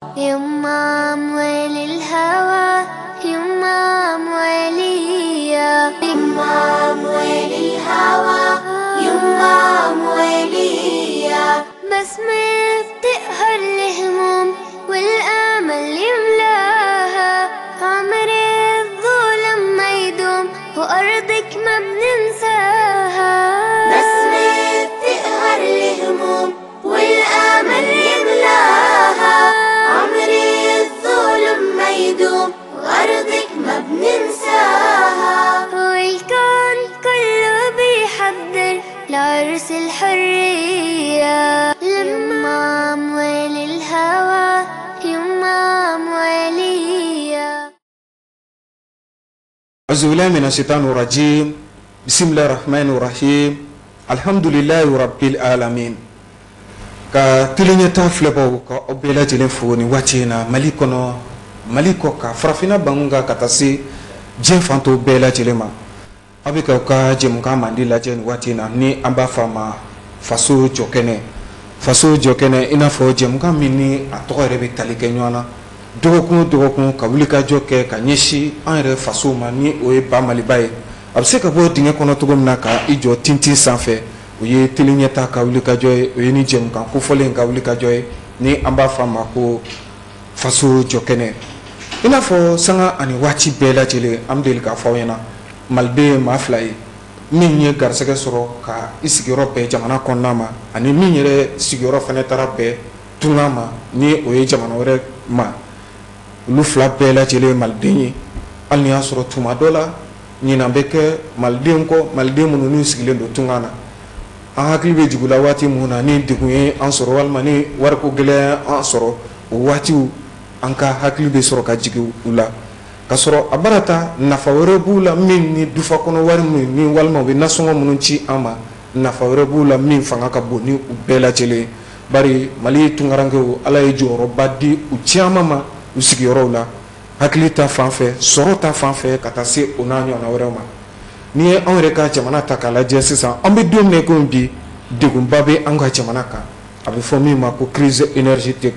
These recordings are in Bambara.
يمام ويلي الهوى يمام ويليا يمام ويلي الهوى يمام ويليا بسمة بتقهر الهموم والآمل يملاها عمري الظلم ما يدوم وأرضك ما بننساها بسمة بتقهر الهموم والآمل يملاها عمري الظلم ما يدوم وأرضك ما بننساها والكون كله بيحضر لعرس الحرية يمام ويلي الهوى يمام ويليا أعوذ بالله من الشيطان الرجيم بسم الله الرحمن الرحيم الحمد لله رب العالمين ka tilinya ta flebo ko obela jele foni watina maliko ka frafina bangunga katasi jenfanto bela jele ma abika ka jemuka mandila jen watina ni amba fama faso jokene ina fo jemuka mini atore be talike nyona dogokun ka wulika joke ka nyeshi anre faso ma ni oye ba malibaye abse ka bo dinge kono tugomna ka ijo tintin sanfɛ o ye teliɲɛta ka wuli ka jɔ ye o ye ni jɛmukan kofɔlen ka wuli ka jɔ ye ni an b'a fɔ a ma ko faso jɔkɛnɛ i n'a fɔ sanga ani waati bɛɛ lajɛlen an bɛ deli k'a fɔ aw ɲɛna maliden maa fila ye min ye garisɛgɛ sɔrɔ ka i sigiyɔrɔ bɛɛ jamana kɔnɔna ma ani min yɛrɛ sigiyɔrɔ fana taara bɛɛ tunga ma ni o ye jamana wɛrɛ ma olu fila bɛɛ lajɛlen ye maliden ye hali ni y'a sɔrɔ tuma dɔ la ɲinan bɛ kɛ maliden kɔ maliden minnu n'u sigilen don tunga na an hakili bɛ jigin la waati mun na ni degun ye an sɔrɔ walima ni wariko gɛlɛya an sɔrɔ o waatiw an ka hakili bɛ sɔrɔ ka jigin u la ka sɔrɔ a barata nafa wɛrɛ b'u la min ni dufa kɔnɔ wari min ni walima u bɛ nasɔngɔ minnu ci an ma nafa wɛrɛ b'u la min fanga ka bon ni u bɛɛ lajɛlen bari mali tunkarankew ala ye jɔyɔrɔba di u caman ma u sigiyɔrɔw la hakili ta fan fɛ sɔrɔ ta fan fɛ ka taa se o n'a ɲɔgɔnna wɛrɛw ma ni ye anw yɛrɛ ka jamana ta k'a lajɛ sisan an bɛ don min ko bi degunba bɛ an ka jamana kan a bɛ fɔ min ma ko crise énergétique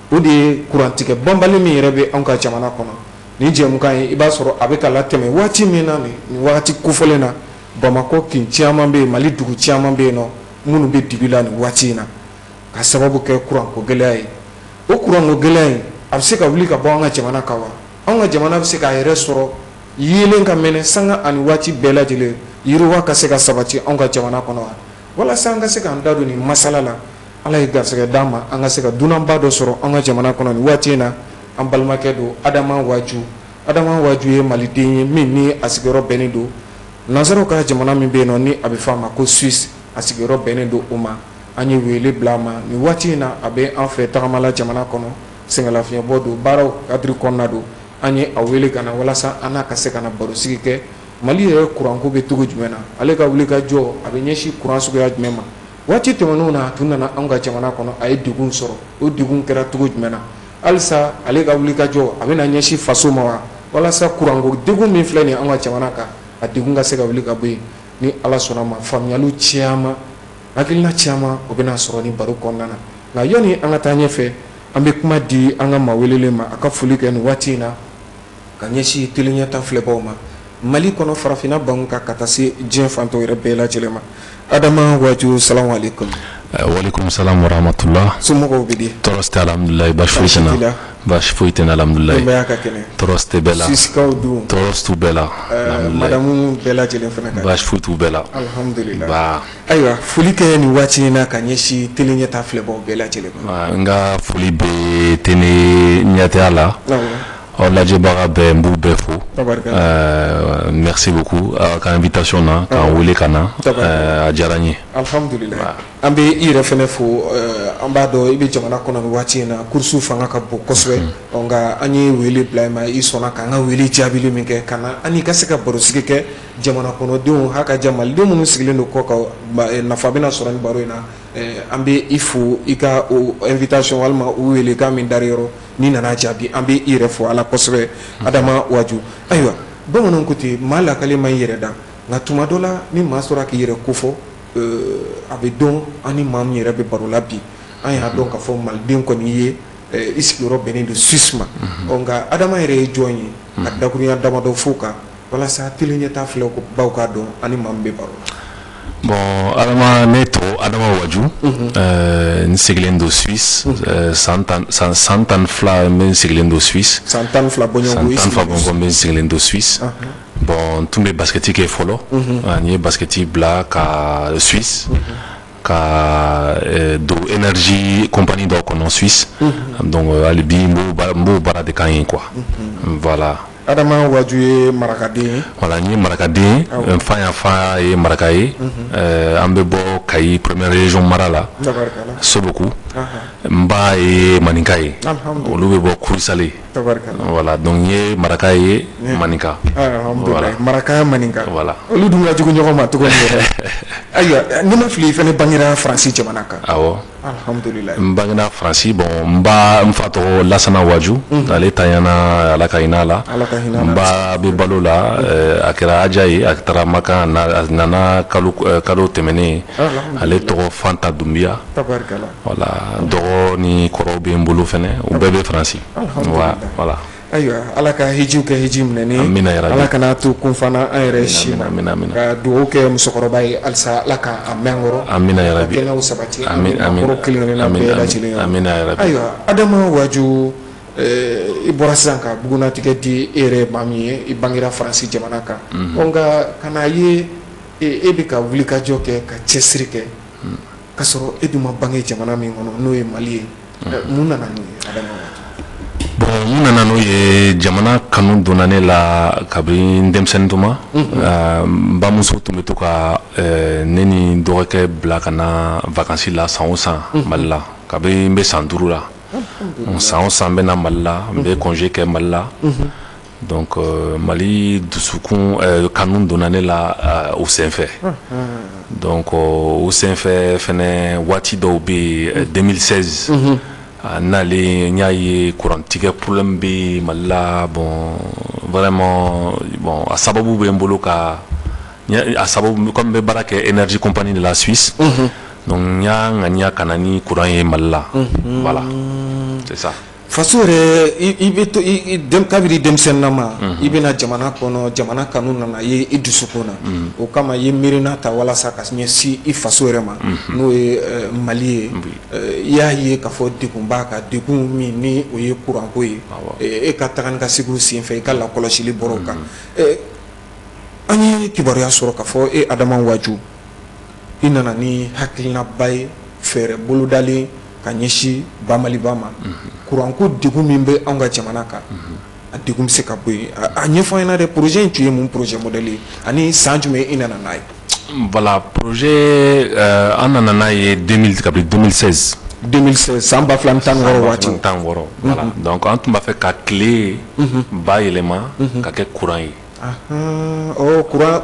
o de ye kurantigɛ banbali min yɛrɛ bɛ an ka jamana kɔnɔ nin jɛmukan ye i b'a sɔrɔ a bɛ ka latɛmɛ waati min na nin waati kofɔlen na bamakɔ kin caman bɛ yen mali dugu caman bɛ yen nɔ minnu bɛ dibi la nin waati in na ka sababu kɛ kuranko gɛlɛya ye o kuranko gɛlɛya in a bɛ se ka wuli ka bɔ an ka jamana kan wa an ka jamana bɛ se k'a yɛrɛ sɔrɔ yelen ka mɛnɛ sanga ani waati bɛɛ lajɛlen yiriwa ka se ka sabati an ka jamana kɔnɔ wa walasa an ka se k'an da don nin masala la ala ye garisɛgɛ d'an ma an ka se ka dunanba dɔ sɔrɔ an ka jamana kɔnɔ nin waati in na an balimakɛ don adama waju ye maliden ye min ni a sigiyɔrɔ bɛnnen don nanzaraw ka jamana min bɛ yen nɔ ni a bɛ fɔ a ma ko suisse a sigiyɔrɔ bɛnnen don o ma an ye wele bila a ma nin waati in na a bɛ an fɛ tagamala jamana kɔnɔ sɛgɛnlafiɲɛbɔ don baaraw kadiri kɔnɔna don an ye a wele ka na walasa an n'a ka se ka na barosigi kɛ mali yɛrɛ kuranko bɛ cogo jumɛn na ale ka wuli ka jɔ a bɛ ɲɛsin kuran suguya jumɛn ma waati tɛmɛnenw na a tun nana an ka jamana kɔnɔ a ye degun sɔrɔ o degun kɛra cogo jumɛn na halisa ale ka wuli ka jɔ a bɛ na ɲɛsin faso ma wa walasa kuranko degun min filɛ nin ye an ka jamana kan a degun ka se ka wuli ka bɔ yen ni ala sɔnna ma faamuyaliw caman hakilina caman o bɛna sɔrɔ ni baro kɔnɔna na nka yanni an ka taa ɲɛfɛ an bɛ kuma di an ka maa welelen ma a ka foli kɛ nin waati in na ka ɲɛsin teliɲɛta filɛbaw ma mali kɔnɔ farafinna bangun ka taa se diɲɛ fantɔw yɛrɛ bɛɛ lajɛlen ma adama waju salamu alaikum waalaikum salam wa rahmatullah somɔgɔw bɛ di tɔɔrɔ tɛ alhamdulilayi baasi foyi tɛ na alhamdulilayi denbaya ka kɛnɛ tɔɔrɔ tɛ bɛɛ la sisikaw dun tɔɔrɔ t'u bɛɛ la madamu bɛɛ lajɛlen fana ka baasi foyi t'u bɛɛ la alhamdulilayi ayiwa foli kɛ nin waati in na ka ɲɛsin teliɲɛta filɛbaw bɛɛ lajɛlen ma n ka foli bɛ tene ɲɛtaya la lajɛbaga bɛɛ n b'u bɛɛ fo merci beaucoup ka invitation na k'an wele ka na a diyara n ye alhamdulilayi an bɛ i yɛrɛ fana fo an b'a dɔn i bɛ jamana kɔnɔ nin waati in na kurusiw fanga ka bon kosɛbɛ nka an ye wele bila i ma i sɔnna k'an ka wele jaabili min kɛ ka na ani ka se ka barosigi kɛ jamana kɔnɔdenw ha ka ja maliden minnu sigilen don kɔ ka nafa bɛna sɔrɔ ni baro in na an bɛ i fo i ka o invitation walima o wele k'a min dari yɔrɔ n'i nana jaabi an bɛ i yɛrɛ fo ala kosɛbɛ adama waju ayiwa bamananw ko ten maa lakale ma i yɛrɛ da nka tuma dɔ la ni maa sɔrɔ k'i yɛrɛ kofɔ a bɛ dɔn an ni maa min yɛrɛ bɛ baro la bi an y'a dɔn k'a fɔ maliden kɔni ye i sigiyɔrɔ bɛnnen don Suisse ma nka Adama yɛrɛ ye jɔn ye a dakurunya damadɔ fo kan walasa teli ɲɛtaa filɛ ko baw k'a dɔn ani maa min bɛ baro bon Adama ne tɔgɔ Adama Waju n sigilen don Suisse san tan fila n bɛ n sigilen don Suisse san tan fila bɔɲɔgɔnko n bɛ n sigilen don Suisse bon n tun bɛ basketi kɛ fɔlɔ n ye basketi bila ka Suisse ka don énergie compagnie dɔ kɔnɔ Suisse donc hali bi n b'o baara de kan ye quoi voilà. Adama Waju ye marakaden ye voilà n ye marakaden ye n fa y'a fa ye maraka ye an bɛ bɔ Kayi première région mara la Soboku n ba ye maninka ye olu bɛ bɔ Kurusale voilà donc n ye maraka ye maninka alhamdulillah maraka maninka voilà olu dun ka jugu ɲɔgɔn ma cogo min ayiwa ni ma fili i fɛnɛ bangera Faransi jamana kan awɔ alhamdulillah n bangera Faransi bon n fa tɔgɔ Lasana Waju ale tanyana Ala ka hinɛ a la n ba bɛ balo la a kɛra aja ye a taara Maka a nana kalo tɛmɛnen ale tɔgɔ Fanta Dumbiya voilà dɔgɔ ni kɔrɔw bɛ n bolo fɛnɛ u bɛɛ bɛ Faransi voilà ayiwa Ala ka hijiw kɛ hiji minɛnen amina yarabi Ala kana to kun fana an yɛrɛ si ma ka dugawu kɛ musokɔrɔba ye halisa Ala ka a mɛn kɔrɔ amina yarabi ka kɛnɛyaw sabati kɔrɔ kelen-kelenna bɛɛ lajɛlen amina yarabi ayiwa Adama Waju i bɔra sisan ka bugunatigɛ di e yɛrɛ maa min ye i bangera Faransi jamana kan nka kana ye e bɛ ka wulikajɔ kɛ ka cɛsiri kɛ ka sɔrɔ e dun ma bange jamana min kɔnɔ n'o ye Mali ye mun nana n'o ye Adama Waju bon mun nana n'o ye jamana kanu donna ne la kabini n denmisɛnnin tuma n bamuso tun bɛ to ka ne ni n dɔgɔkɛ bila ka na vacances la san o san Mali la kabini n bɛ san 5 la san o san n bɛ na Mali la n bɛ congé kɛ Mali la donc Mali dusukun kanu donna ne la o senfɛ donc o senfɛ fɛnɛ waati dɔw bɛ yen 2016 n'ale n y'a ye kurantigɛ problème bɛ Mali la bon vraiment bon a sababu bɛ n bolo ka a sababu comme n bɛ baara kɛ énergie compagnie de la Suisse donc n y'a ŋaniya ka na ni courant ye Mali la voilà c'est ça. faso yɛrɛ i bɛ to kabiri denmisɛnninna ma i bɛna jamana kɔnɔ jamana kanu nana ye i dusukun na o kama i ye miirina ta walasa ka ɲɛsin i faso yɛrɛ ma n'o ye Mali ye i y'a ye k'a fɔ degun b'a kan degun min ni o ye kuranko ye e ka taga ni ka segiw senfɛ i ka lakɔlɔsili bɔra o kan an ye kibaruya sɔrɔ k'a fɔ e Adama Waju i nana ni hakilinaba ye fɛɛrɛ bolodalen ka ɲɛsin Bamaliba ma kuranko degun min bɛ anw ka jamana kan a degun bɛ se ka bɔ yen a ɲɛfɔ an ɲɛna dɛ projet in tun ye mun projet modèle ye ani san jumɛn i nana n'a ye. voilà projet an nana n'a ye kabini 2016 san 2016 waati voilà donc an tun b'a fɛ ka tile bayɛlɛma ka kɛ courant ye.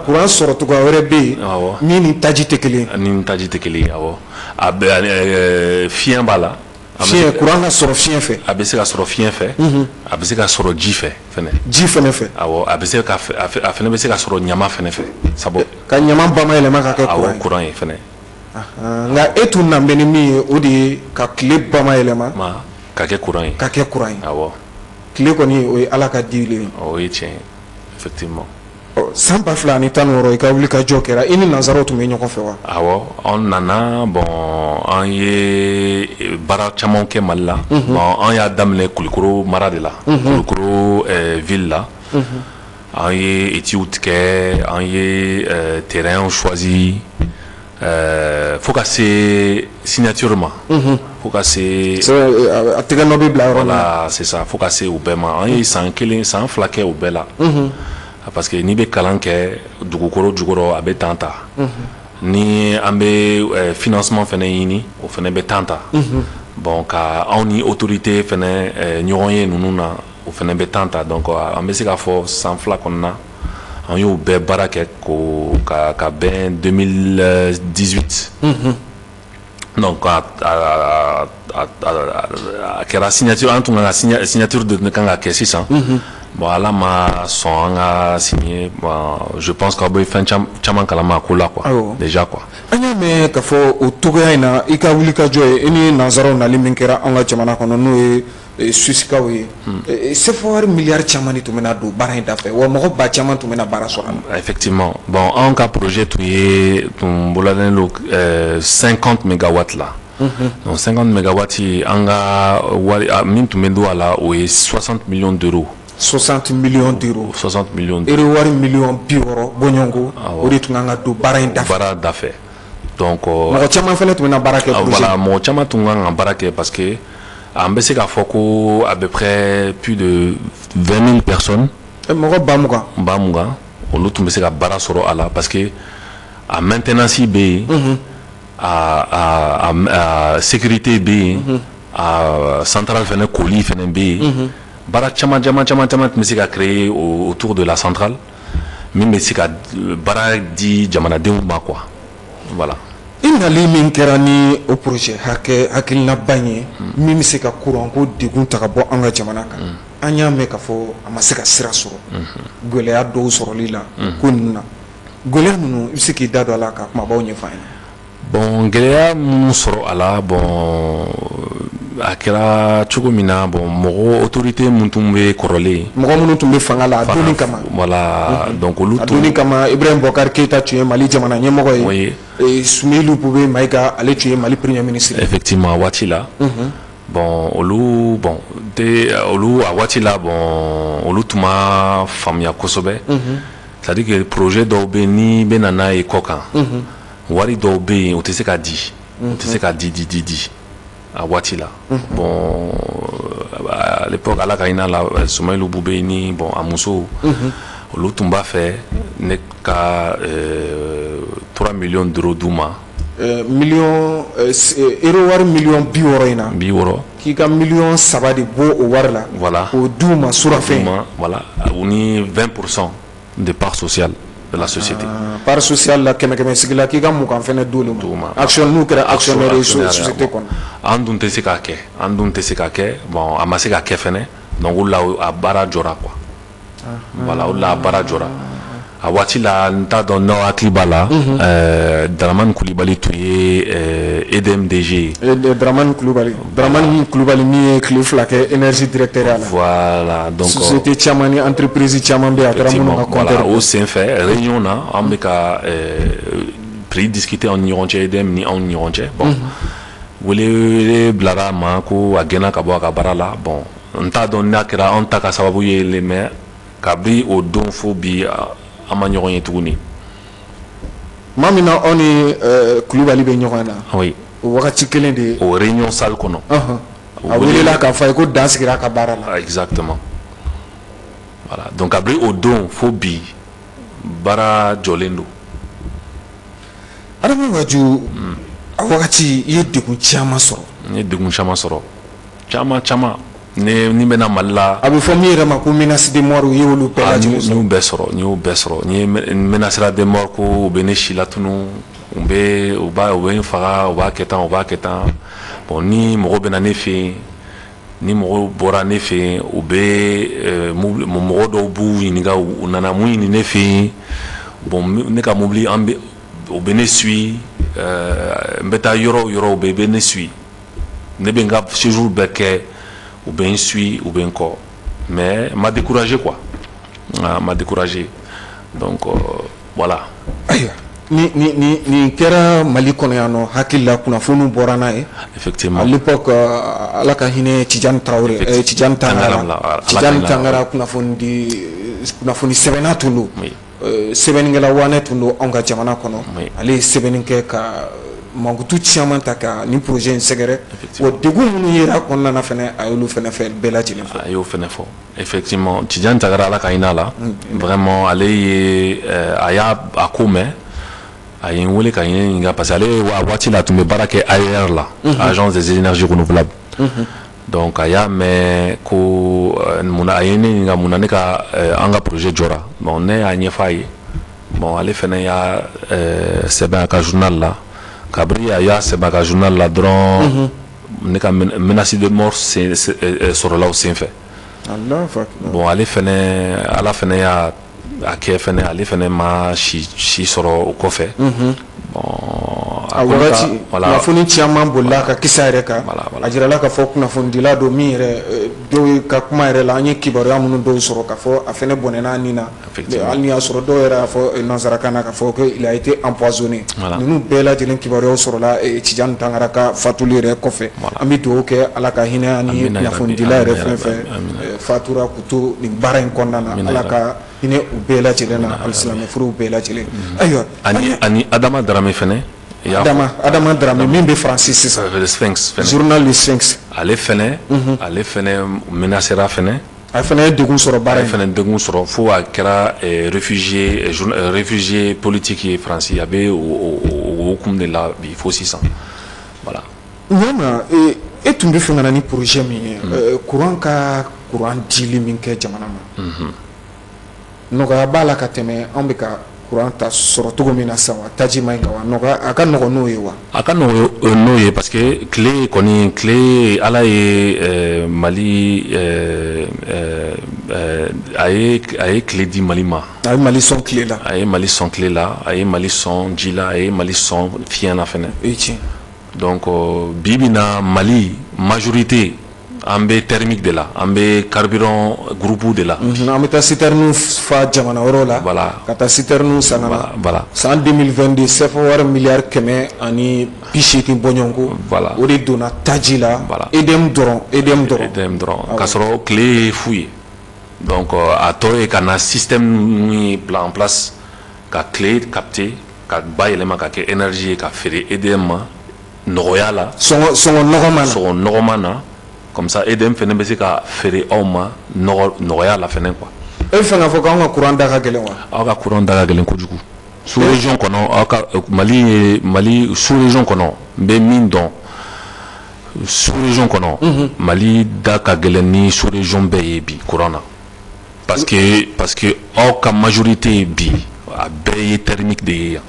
Courant sɔrɔ cogoya wɛrɛ bɛ yen min ni taji tɛ kelen ye. ni taji tɛ kelen ye awɔ a bɛ fiɲɛ b'a la. fiɲɛ courant ka sɔrɔ fiɲɛ fɛ. a bɛ se ka sɔrɔ fiɲɛ fɛ. a bɛ se ka sɔrɔ ji fɛ fɛnɛ. ji fɛnɛ fɛ. awɔ a bɛ se ka a fɛnɛ bɛ se ka sɔrɔ ɲama fɛnɛ fɛ sabu. ka ɲama bamayɛlɛma ka kɛ courant ye. awɔ courant ye fɛnɛ. nka e tun nan bɛ ni min ye o de ye ka tile bamayɛlɛma. ka kɛ courant ye. ka kɛ courant ye. awɔ. tile kɔni o ye Ala ka dili ye. o ye tiɲɛ ye effectivement. san 2016 i ka wuli ka jɔ kɛra i ni nanzaraw tun bɛ ɲɔgɔn fɛ wa. awɔ an nana bon an ye baara caman kɛ Mali la bon an y'a daminɛ Kulikoro mara de la Kulikoro ville la an ye études kɛ an ye terrain choisi fo ka se signature ma fo ka se a tɛgɛ nɔ bɛ bila yɔrɔ la. voilà c'est ça fo ka se o bɛɛ ma an ye san 2 kɛ o bɛɛ la. parce que n'i bɛ kalan kɛ dugukolo jukɔrɔ a bɛ temps ta ni an bɛ financement fɛnɛ ɲini o fɛnɛ bɛ temps ta bon ka anw ni autorité fɛnɛ ɲɔgɔn ye ninnu na o fɛnɛ bɛ temps ta donc an bɛ se k'a fɔ san 2 kɔnɔna an y'o bɛɛ baara kɛ ka bɛn 2018 donc a kɛra signature an tun kan ka signature de kan ka kɛ sisan bon ala ma son a signé bon je pense qu'au bout fin chaman kalama kola quoi déjà quoi anya me ka fo o togoya ina ika wuli ka joy eni nazaro na liminkera an la jamana kono no Suisse oui. C'est fort milliard chamani to mena do bara inda fe wa mo ba chaman to mena bara so effectivement bon en cas projet tu est ton boladen lo 50 mégawatts là donc 50 mégawatts anga min to mendo ala o 60 millions d'euros 60 millions d'euros 60 millions d'euros et wari million bioro bonyongo o ri tunanga do bara inda fait donc mo chaman fele to mena bara ke projet voilà mo chaman tunanga bara ke parce que en Bessic à Foko, à peu près plus de 20 000 personnes. Bamuga, on nous tombe à Barasoro ala parce que à maintenance B, à sécurité B, à centrale fene colis fene B, Bara chama mais a créé autour de la centrale, mais c'est à Bara di jamana de quoi, voilà. Inali min kɛra ni o projet hakilina ba ye min bɛ se ka courant ko degun ta ka bɔ an ka jamana kan an y'a mɛn ka fɔ a ma se ka sira sɔrɔ gɛlɛya dɔw sɔrɔli la ko ninnu na gɛlɛya ninnu i bɛ se k'i da don a la ka kumabaw ɲɛfɔ an ye. Bon gɛlɛya minnu sɔrɔ a la bon a kɛra cogo min na bon mɔgɔ autorité minnu tun bɛ kɔrɔlen mɔgɔ minnu tun bɛ fanga la a donni kama voilà donc olu a donni kama Ibrahim Boubacar Keïta tun ye Mali jamana ɲɛmɔgɔ ye Soumeylou Boubé Maïga ale tun ye Mali premier ministre effectivement waati la bon olu a waati la bon olu tun ma faamuya kosɛbɛ c'est-à-dire que projet dɔw bɛ ni bɛ na n'a ye kɔ kan wari dɔw bɛ yen o tɛ se ka di o tɛ se ka di à Watila. Bon, à l'époque, à la Kaina, Soumeylou Boubé ni bon à Mousso, l'Outumba fait n'est qu'à 3 millions d'euros d'Ouma. Millions euro million biorina. Bioro. Qui a million sabadi beau au warla. Voilà. Au Douma sur la fin. Voilà. On y 20% de part sociale de la société. Part sociale la keme sigila ki ga mu kan fene dolo ma action nous kera actionnaire société kon andun te se ka ke bon amase ka ke fene donc la a bara jora quoi voilà la bara jora a wati la nta don no aklibala Draman Coulibaly tuye EDMDG Draman Coulibaly ni cliff la ke énergie directeur là voilà donc société chamani entreprise chaman be atara mon ka voilà au sein fait réunion na ambeka prix discuter en ironche EDM ni en ironche bon wele blara ma ko agena ka bo ka barala bon nta don na kera on ta ka sababu ye le mais kabri o don fo bi ama ɲɔgɔn ye tuguni mamina oni Coulibaly be ɲɔgɔn na oui o wagati kelen de o réunion salle kɔnɔ a welela ka fɔ ko dan sigira ka baara la exactement voilà donc abri o don fo bi baara jɔlen don adama waju a wagati i ye degun caman sɔrɔ n ye degun caman sɔrɔ caman ni bena Malila a bɛ fɔ min yɛrɛ ma ko menace de mort u ye olu bɛɛ lajɛlen sɔrɔ n y'o bɛɛ sɔrɔ n ye menace de mort ko u bɛ ne si latunu u bɛ n faga u b'a kɛ tan bon ni mɔgɔ bɛna ne fɛ yen ni mɔgɔ bɔra ne fɛ yen u bɛ mɔgɔ dɔw b'u ɲininka u nana mun ɲini ne fɛ yen bon ne ka mobili u bɛ ne suit n bɛ taa yɔrɔ o bɛ ne suit ne bɛ n ka séjour bɛɛ kɛ ou bien suis ou bien quoi mais m'a découragé quoi m'a découragé donc voilà ni kɛra Mali kɔnɔ yan nɔ hakili la kunnafoniw bɔra n'a ye effectivement à l'époque ala ka hinɛ Tidjane Tangara kunnafoni sɛbɛnna tun don sɛbɛnnikɛla wanɛ tun don anw ka jamana kɔnɔ ale ye sɛbɛnni kɛ ka mankutu caman ta ka ni projet in sɛgɛrɛ wa degun minnu yera kɔnɔna fɛnɛ a y'olu fɛnɛ fɛ bɛɛ lajɛlen fɔ a y'o fɛnɛ fɔ effectivement Tidjane Tangara ala ka hinɛ la vraiment ale ye a y'a ko mɛn a ye n wele ka ɲininka parce que ale a waati la tun bɛ baara kɛ AER la agence des énergies renouvelables donc a y'a mɛn ko munna a ye ne ɲininka munna ne ka an ka projet jɔra bon ne y'a ɲɛfɔ a ye bon ale fɛnɛ y'a sɛbɛn a ka journal la kabri a y'a sɛbɛn a ka journal la dɔrɔn ne ka menace de mort sɔrɔla o senfɛ bon ale fɛnɛ ala fɛnɛ y'a kɛ fɛnɛ ale fɛnɛ ma si sɔrɔ o kɔfɛ bon a wagati kunnafoni caman bolila ka kisa yɛrɛ kan a jirala ka fɔ kunnafonidila don min yɛrɛ dɔw ka kuma yɛrɛ la an ye kibaruya minnu dɔw sɔrɔ ka fɔ a fɛnɛ bɔnɛna nin na hali ni y'a sɔrɔ dɔw yɛrɛ y'a fɔ nanzarakan na ka fɔ ko il a été empoisonné ninnu bɛɛ lajɛlen kibaruyaw sɔrɔla Tijani Tankara ka fatuli yɛrɛ kɔfɛ an bɛ dugawu kɛ ala ka hinɛ ani kunnafonidila yɛrɛ fɛn fɛn fatura k'u to nin baara in kɔnɔna na ala ka hinɛ u bɛɛ lajɛlen na alisilamɛ furuw bɛɛ lajɛlen ayiwa ani Adama Darame fɛnɛ Adama Darame min bɛ Faransi sisan le Sphinx journal le Sphinx ale fɛnɛ menacera fɛnɛ a fɛnɛ ye degun sɔrɔ baara in fɛnɛ degun sɔrɔ fo a kɛra réfugié politique ye Faransi a bɛ o hukumu de la bi fo sisan voilà ɲama e tun bɛ fɛ ka na ni projet min ye courant ka courant dili min kɛ jamana ma nɔgɔya b'a la ka tɛmɛ an bɛ ka courant ta sɔrɔ cogo min na sisan wa taji ma ɲi ka wa a ka nɔgɔn n'o ye wa a ka nɔgɔn n'o ye parce que tile ala ye Mali a ye tile di Mali ma a ye Mali sɔn tile la a ye Mali sɔn tile la a ye Mali sɔn ji la a ye Mali sɔn fiɲɛ na fɛnɛ donc bi bi na Mali majorité an bɛ thermique de la an bɛ carburant groupe de la an bɛ taa citerne fa jamana wɛrɛw la voilà ka taa citerne san na voilà san 2022 CFA wari miliyari 180 bɔɲɔgɔnko voilà o de donna taji la voilà EDM dɔrɔn k'a sɔrɔ tile ye fu ye donc a tɔ ye ka na système min bila en place ka tile capter ka bayɛlɛma ka kɛ énergie ye ka feere EDM ma nɔgɔya la sɔngɔ nɔgɔman na comme ça EDM fɛnɛ bɛ se ka feere aw ma nɔgɔya la fɛnɛ quoi e bɛ fɛ k'a fɔ k'anw ka courant da ka gɛlɛn wa aw ka courant da ka gɛlɛn kojugu sous région kɔnɔ aw ka Mali sous région kɔnɔ n bɛ min dɔn sous région kɔnɔ Mali da ka gɛlɛn ni sous région bɛɛ ye bi courant na parce que aw ka majorité bi a bɛɛ ye thermique de ye yan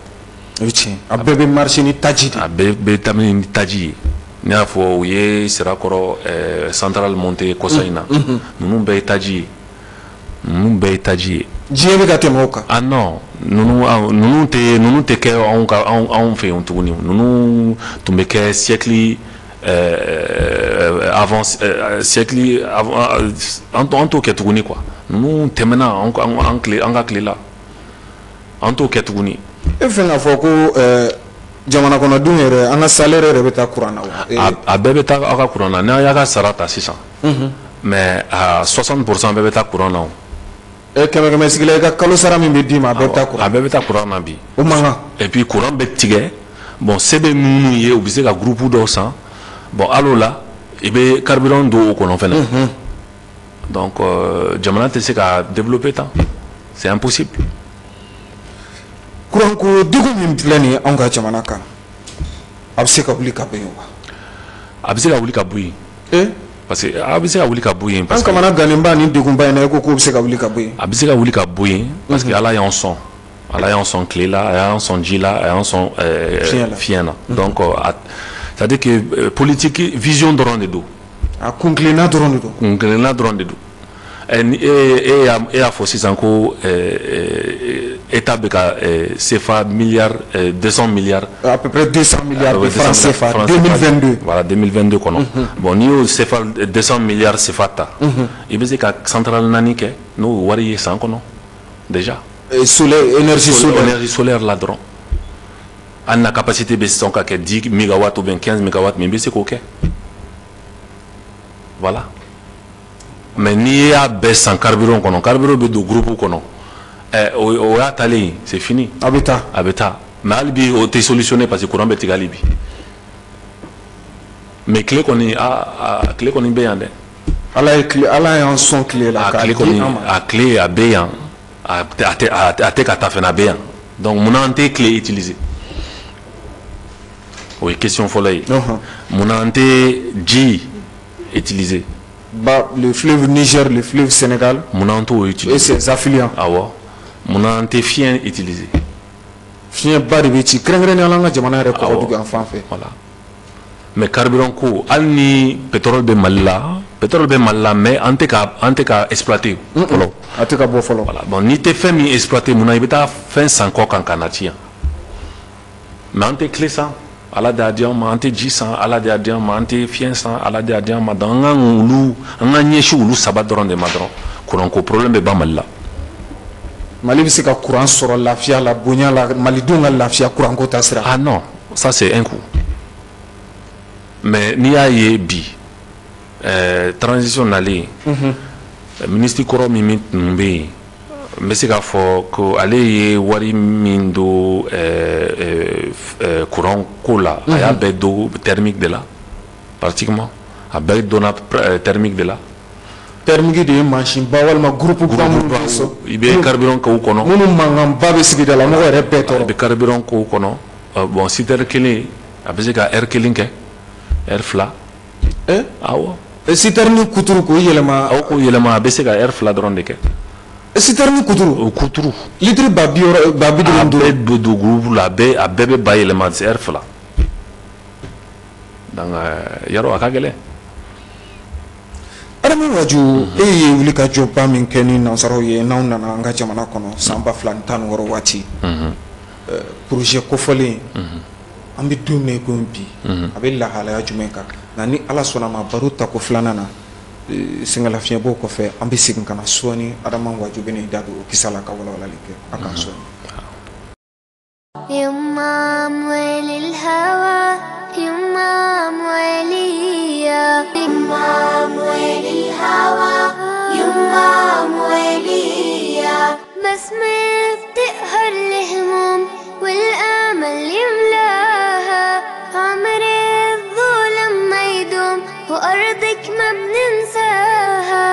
a bɛɛ bɛ marché ni taji de a bɛɛ bɛ taamini ni taji ye n y'a fɔ u ye Sirakɔrɔ centrale monté kɔsa in na ninnu bɛɛ ye taji ye diɲɛ bɛ ka tɛmɛ o kan ah non ninnu tɛ kɛ anw fɛ yen tuguni ninnu tun bɛ kɛ siècle avant an t'o kɛ tuguni quoi ninnu tɛmɛna an ka tile la an t'o kɛ tuguni e fɛ k'a fɔ ko jamana kɔnɔdenw yɛrɛ an ka salaire yɛrɛ bɛ taa courant na wa a bɛɛ bɛ taa aw ka courant na n'a y'a ka sara ta sisan mais 60% bɛɛ bɛ taa courant na kɛmɛ sigila i ka kalo sara min bɛ d'i ma a bɛɛ bɛ taa courant a bɛɛ bɛ taa courant na bi o man kan et puis courant bɛ tigɛ bon se bɛ minnu ye u bɛ se ka groupe dɔw san bon al'o la i bɛ carburant don o kɔnɔ fɛnɛ donc jamana tɛ se ka développer tan c'est impossible courant ko degun min filɛ nin ye anw ka jamana kan a bɛ se ka wuli ka bɔ yen wa a bɛ se ka wuli ka bɔ yen parce que a bɛ se ka wuli ka bɔ yen an kamana ganenba ni degunba in na e ko k'o bɛ se ka wuli ka bɔ yen a bɛ se ka wuli ka bɔ yen parce que ala y'an sɔn tile la a y'an sɔn ji la a y'an sɔn fiɲɛ na donc c'est à dire que politique vision dɔrɔn de don a kunkilenna dɔrɔn de don e y'a fɔ sisan ko État bɛ ka CFA 200 milliards à peu près 200 milliards de francs CFA 2022 voilà 2022 kɔnɔ bon n'i y'o CFA 200 milliards CFA ta i bɛ se ka centrale naani kɛ n'o wari ye san kɔnɔ déjà énergie solaire la dɔrɔn hali na capacité bɛ sɔn ka kɛ 10 mégawatts ou bien 15 mégawatts mais i bɛ se k'o kɛ voilà mais n'i y'a bɛɛ san carburant kɔnɔ carburant bɛ don groupe kɔnɔ o y'a talen c'est fini a bɛ taa mais hali bi o tɛ solutionné parce que courant bɛ tigɛ hali bi mais tile kɔni bɛ yan dɛ ala y'an sɔn tile la a tile a bɛ yan a tɛ ka taa fɛnɛ a bɛ yan donc munna an tɛ tile utiliser o ye question fɔlɔ ye munna an tɛ ji utiliser le fleuve Niger, le fleuve Sénégal, et ses affluents. Munna an tɛ fiɲɛ utiliser. Fiɲɛ ba de bɛ ci kɛrɛnkɛrɛnnenya la an ka jamana yɛrɛ kɔgɔ dugu yan fan fɛ. Voilà. Mais carburant ko hali ni pétrole bɛ Mali la pétrole be mal la mais ante ka exploiter follow ate ka bo follow voilà bon ni te fait mi exploiter muna ibeta fin san ko kan kanati mais ante clé ça ala de adian ma ante ji san ala de adian ma ante fien san ala de adian ma dans ngulu nga nyeshi ulu sabat doron de madron ko problème be ba mal la Mali bi se ka courant soro lafia la bonya la Mali dunga lafia courant ko tasira ah non ça c'est un coup mais ni a ye bi transition nali ministre koro mimi numbe mais c'est faut que aller wari mindo courant cola aya bedo thermique de là pratiquement a bedo na thermique de là thermique de machine ba walma groupe so ibe carburant ko kono munu mangam ba be sigida la mo répéter ibe carburant ko kono bon si ter kele abese ka air kelinke air fla awo si terni kuturu ko yelema aw ko yelema abese ka air fla dron de ke si terni kuturu litre ba bioro ba bidro do groupe la be abebe ba yelema air fla donc yaro akagele adama waju ye wuli ka joba min kɛ ni nansaraw ye n'anw nana an ka jamana kɔnɔ san 2016 waati projet kofɔlen an bɛ don min ko bi a bɛ lahalaya jumɛn kan nka ni ala sɔnna ma baro tako filanan na sɛgɛnlafiɲɛ b'o kɔfɛ an bɛ segin ka na sɔɔni adama waju bɛ n'i da don o kisa la ka walawalali kɛ a kan sɔɔni يمام وللهوى يمام وليا يمام وللهوى يمام وليا بسمة بتقهر الهموم والامل يملاها عمر الظلم ما يدوم وارضك ما بننساها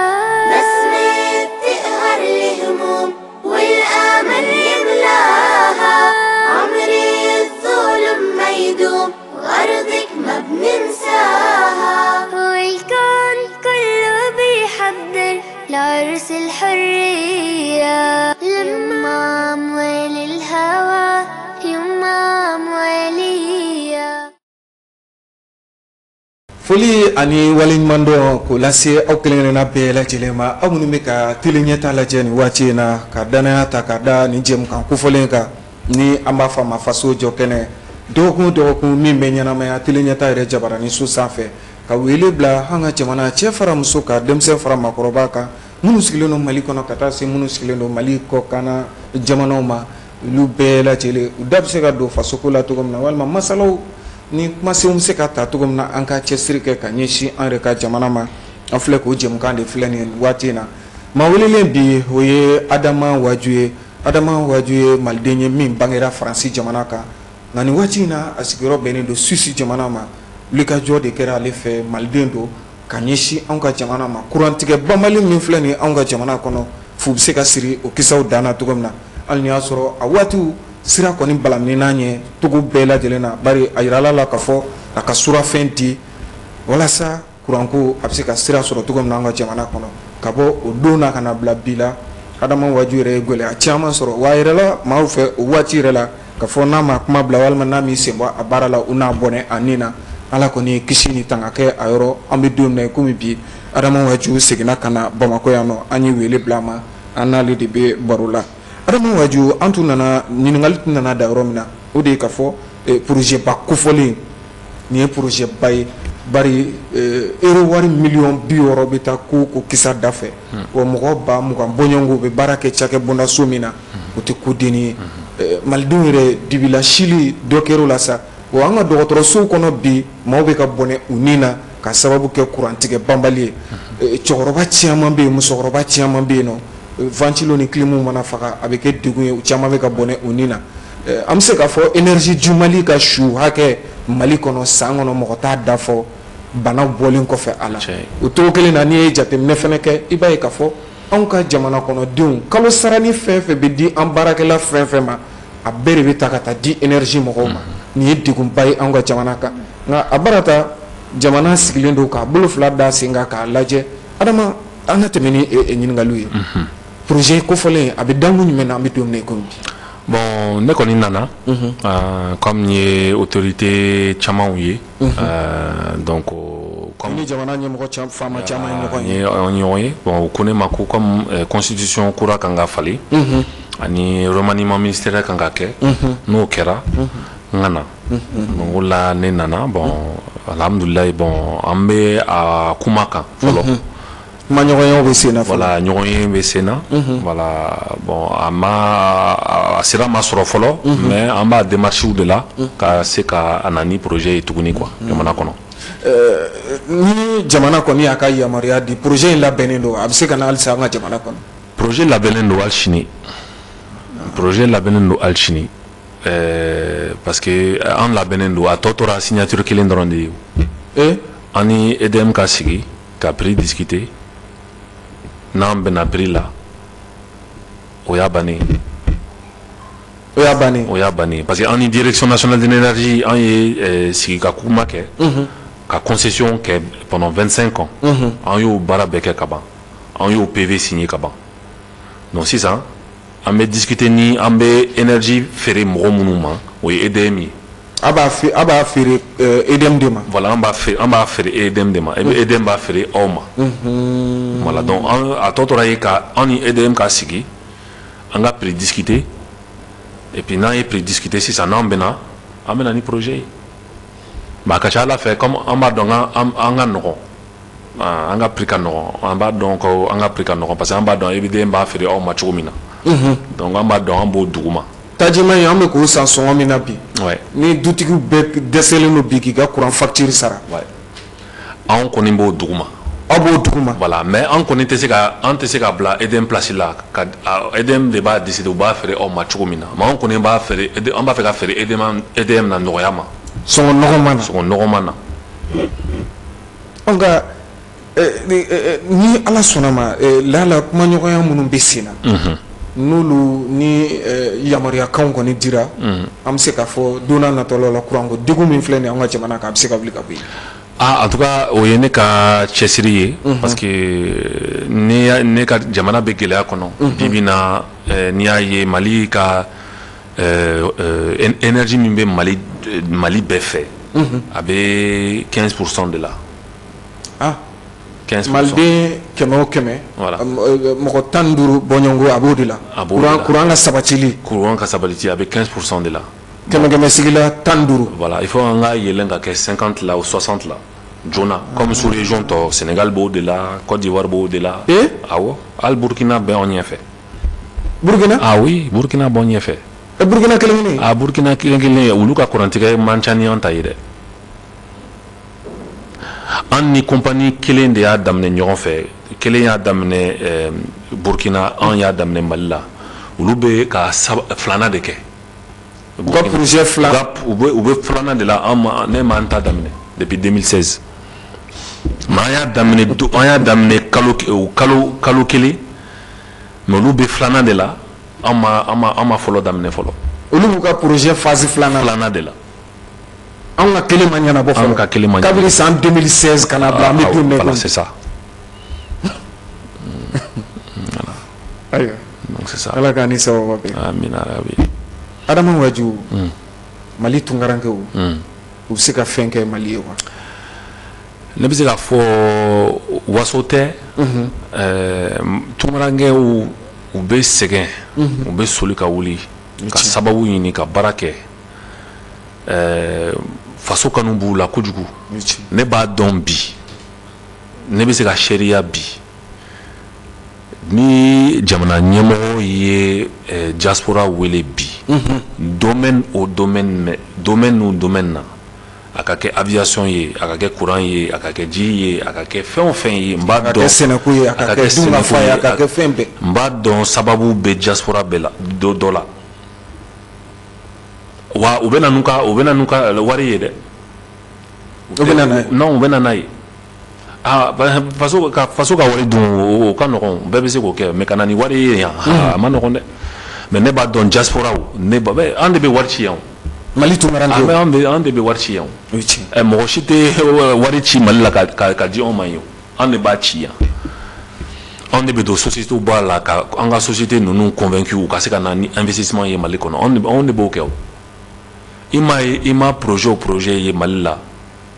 بسمة بتقهر الهموم والامل يملاها عمري الظلم ما يدوم وأرضك ما بننساها والكون كله بيحضر لعرس الحرية يمام وللهوى يمام وليا foli ani waliɲuman dɔn k'o lase aw kelen-kelenna bɛɛ lajɛlen ma aw minnu bɛ ka tele ɲɛta lajɛ nin waati in na ka danaya ta ka da nin jɛmukan kofɔlen kan ni an b'a fɔ a ma faso jɔ kɛnɛ dɔgɔkun min bɛ ɲɛnamaya tele ɲɛta yɛrɛ jabaranin so sanfɛ ka wele bila an ka jamana cɛ fara muso ka denmisɛn fara maakɔrɔba kan minnu sigilen don Mali kɔnɔ ka taa se minnu sigilen don Mali kɔkanna jamanaw ma olu bɛɛ lajɛlen u da bɛ se ka don fasoko la cogo min na walima masalaw ni kumasenw bɛ se ka ta cogo min na an ka cɛsiri kɛ ka ɲɛsin an yɛrɛ ka jamana ma an filɛ k'o jɛmukan de filɛ nin waati in na maa welelen bi o ye Adama Waju ye Adama Waju ye maliden ye min bangera Faransi jamana kan nka nin waati in na a sigiyɔrɔ bɛnnen don Suisse jamana ma wulikajɔ de kɛra ale fɛ maliden don ka ɲɛsin anw ka jamana ma kurantigɛ banbali min filɛ nin anw ka jamana kɔnɔ f'u bɛ se ka siri o kisaw dan na cogo min na hali ni y'a sɔrɔ a waatiw sira kɔni balaminina ɲɛ togo bɛɛ lajɛlen na bari a yirala la ka fɔ a ka surafɛn di walasa kuranko a bɛ se ka sira sɔrɔ cogo min na an ka jamana kɔnɔ ka bɔ o don na ka na bila bi la Adama Waju yɛrɛ ye gɛlɛya caman sɔrɔ wa a yɛrɛla maaw fɛ o waati yɛrɛ la ka fɔ n'a ma kuma bila walima n'a m'i sen bɔ a baara la u n'a bɔnɛ a nin na ala kɔni ye kisi ni tanga kɛ a yɔrɔ an bɛ don min na komi bi Adama Waju seginna ka na Bamakɔ yan nɔ an ye wele bila a ma an n'ale de bɛ baro la Adama Waju an tun nana ɲininkali tun nana da yɔrɔ min na o de ye ka fɔ projet ba kofɔlen nin ye projet ba ye bari euro wari miliyɔn 60 bɛ taa ko kisa da fɛ wa mɔgɔ 20 bɔɲɔgɔnko bɛ baara kɛ cakɛ bondaso min na o tɛ ko denni ye malidenw yɛrɛ dibila sili dɔ kɛr'o la sa wa an ka dɔgɔtɔrɔsow kɔnɔ bi maaw bɛ ka bɔnɛ u nin na ka sababu kɛ kurantigɛ banbali ye cɛkɔrɔba caman bɛ yen musokɔrɔba caman bɛ yen nɔ ventilo ni climu mana faga a bɛ kɛ degun ye u caman bɛ ka bɔnɛ u nin na an bɛ se k'a fɔ énergie jumali ka su hakɛ Mali kɔnɔ san kɔnɔ mɔgɔ t'a da fɔ bana bɔlen kɔfɛ a la o cogo kelen na n'i ye jateminɛ fɛnɛ kɛ i b'a ye k'a fɔ anw ka jamana kɔnɔdenw kalo sarani fɛn fɛn bɛ di an baarakɛla fɛn fɛn ma a bɛɛ de bɛ ta ka taa di énergie mɔgɔw ma nin ye degunba ye anw ka jamana kan nka a barata jamana sigilen don k'a bolo fila da sen kan k'a lajɛ Adama an ka tɛmɛ ni ɲininkaliw ye projet kofɔlen a bɛ dangun jumɛn na an bɛ don min na i komi bi. Bon, ne connais Nana, comme ni autorité chaman ye, donc comme ni jamana ɲɛmɔgɔ faama caman ye ɲɔgɔn ye ɲɔgɔn ye bon o ko ne ma ko comme constitution kura kan ka falen ani remaniement ministériel kan ka kɛ n'o kɛra n ka na donc o la ne nana bon alhamdulilayi bon an bɛ a kuma kan fɔlɔ kuma ɲɔgɔnyew bɛ sen na voilà ɲɔgɔnye bɛ sen na voilà bon a sira ma sɔrɔ fɔlɔ mais an b'a démarches de la ka se ka na ni projet ye tuguni quoi jamana kɔnɔ ni jamana kɔni y'a ka yamaruya di projet in labɛnnen don a bɛ se ka na halisa an ka jamana kɔnɔ projet labɛnnen don hali sini projet labɛnnen don hali sini parce que an labɛnnen don a tɔ tora signature kelen dɔrɔn de ye an ni EDM ka sigi ka prix discuter n'an bɛnna prix la o y'a bannen o y'a bannen o y'a bannen parce que an ni direction nationale de l'énergie an ye sigi ka kuma kɛ ka concession kɛ pendant 25 ans an y'o baara bɛɛ kɛ ka ban an y'o PV signé ka ban donc sisan an bɛ discuter ni an bɛ énergie feere mɔgɔ minnu ma o ye EDM ye a b'a feere EDM de ma voilà an b'a feere EDM de ma EDM b'a feere aw ma voilà donc a tɔ tora ye ka an ni EDM ka sigi an ka prix discuter et puis n'an ye prix discuter sisan n'an bɛnna an bɛna ni projet ye mais a ka ca Ala fɛ comme an b'a dɔn an ka nɔgɔn an ka prix ka nɔgɔn an b'a dɔn ko an ka prix ka nɔgɔn parce que an b'a dɔn EDM b'a feere aw ma cogo min na donc an b'a dɔn an b'o duguma tajima ye an bɛ k'o san sɔngɔ min na bi ni dutigiw bɛɛ dɛsɛlen don bi k'i ka courant facture sara anw kɔni b'o duguma aw b'o duguma voilà mais an kɔni tɛ se ka bila EDM place la ka EDM de b'a décider u b'a feere aw ma cogo min na mais an kɔni b'a feere an b'a fɛ ka feere EDM na nɔgɔya ma sɔngɔ nɔgɔman na nka ni Ala sɔnna ma lala kumaɲɔgɔnya minnu bɛ sen na n'olu ni yamaruyakanw kɔni dira an bɛ se k'a fɔ don n'a nataw la kuranko degun min filɛ nin ye an ka jamana kan a bɛ se ka wuli ka bɔ yen en tout cas o ye ne ka cɛsiri ye parce que ne ka jamana bɛ gɛlɛya kɔnɔ bi bi na n'i y'a ye Mali ka énergie min bɛ Mali bɛɛ fɛ a bɛ 15% de la 15%. Maliden kɛmɛ o kɛmɛ mɔgɔ 15 bɔɲɔgɔnko a b'o de la courant ka sabatili a bɛ 15% de la kɛmɛ sigila 15 voilà il faut an ka yɛlɛn ka kɛ 50 la ou 60 la joona comme sous région tɔ Sénégal b'o de la Côte d'Ivoire b'o de la awɔ hali Burkina bɛ an ɲɛfɛ Burkina oui Burkina b'an ɲɛfɛ Burkina kelen Burkina kelen olu ka courant-tigɛ man ca ni an ta ye dɛ an ni compagnie kelen de y'a daminɛ ɲɔgɔn fɛ kelen y'a daminɛ Burkina an y'a daminɛ Mali la olu bɛ ka filanan de kɛ u ka projet fila u bɛ filanan de la ne m'an ta daminɛ depuis 2016 mais an y'a daminɛ kalo kelen mais olu bɛ filanan de la an ma fɔlɔ daminɛ fɔlɔ olu b'u ka projet phase filanan de la an ka kelen ma ɲɛnabɔ fɔlɔ kabini san 2016 ka na bila an bɛ don min voilà c'est ça ayiwa donc c'est ça Ala k'a ni sababa bɛn amina rabi Adama Waju Mali tunkarankew u bɛ se ka fɛn kɛ Mali ye wa ne bɛ se ka fɔ waso tɛ tunkarankew u bɛ sɛgɛn u bɛ soli ka wuli ka sababu ɲini ka baara kɛ faso kanu b'u la kojugu ne b'a dɔn bi ne bɛ se ka sariya bi ni jamana ɲɛmɔgɔ ye diaspora wele bi domaine o domaine na a ka kɛ aviation ye a ka kɛ courant ye a ka kɛ ji ye a ka kɛ fɛn o fɛn ye n b'a dɔn sɛnɛko ye a ka kɛ dunkafa ye a ka kɛ fɛn bɛɛ n b'a dɔn sababu bɛ diaspora bɛɛ la dɔ la wa u bɛ na n'u ka wari ye dɛ u bɛ na n'a ye faso ka wari dun o ka nɔgɔn bɛɛ bɛ se k'o kɛ mais ka na ni wari ye yan a ma nɔgɔn dɛ mais ne b'a dɔn diaspora an de bɛ wari ci yan Mali tunkarankew an de bɛ wari ci yan mɔgɔ si tɛ wari ci Mali la ka di anw ma yen an de b'a ci yan anw de bɛ don société ba la ka an ka société ninnu convaincu u ka se ka na ni investissement ye Mali kɔnɔ anw de b'o kɛ o i ma projet o projet ye Mali la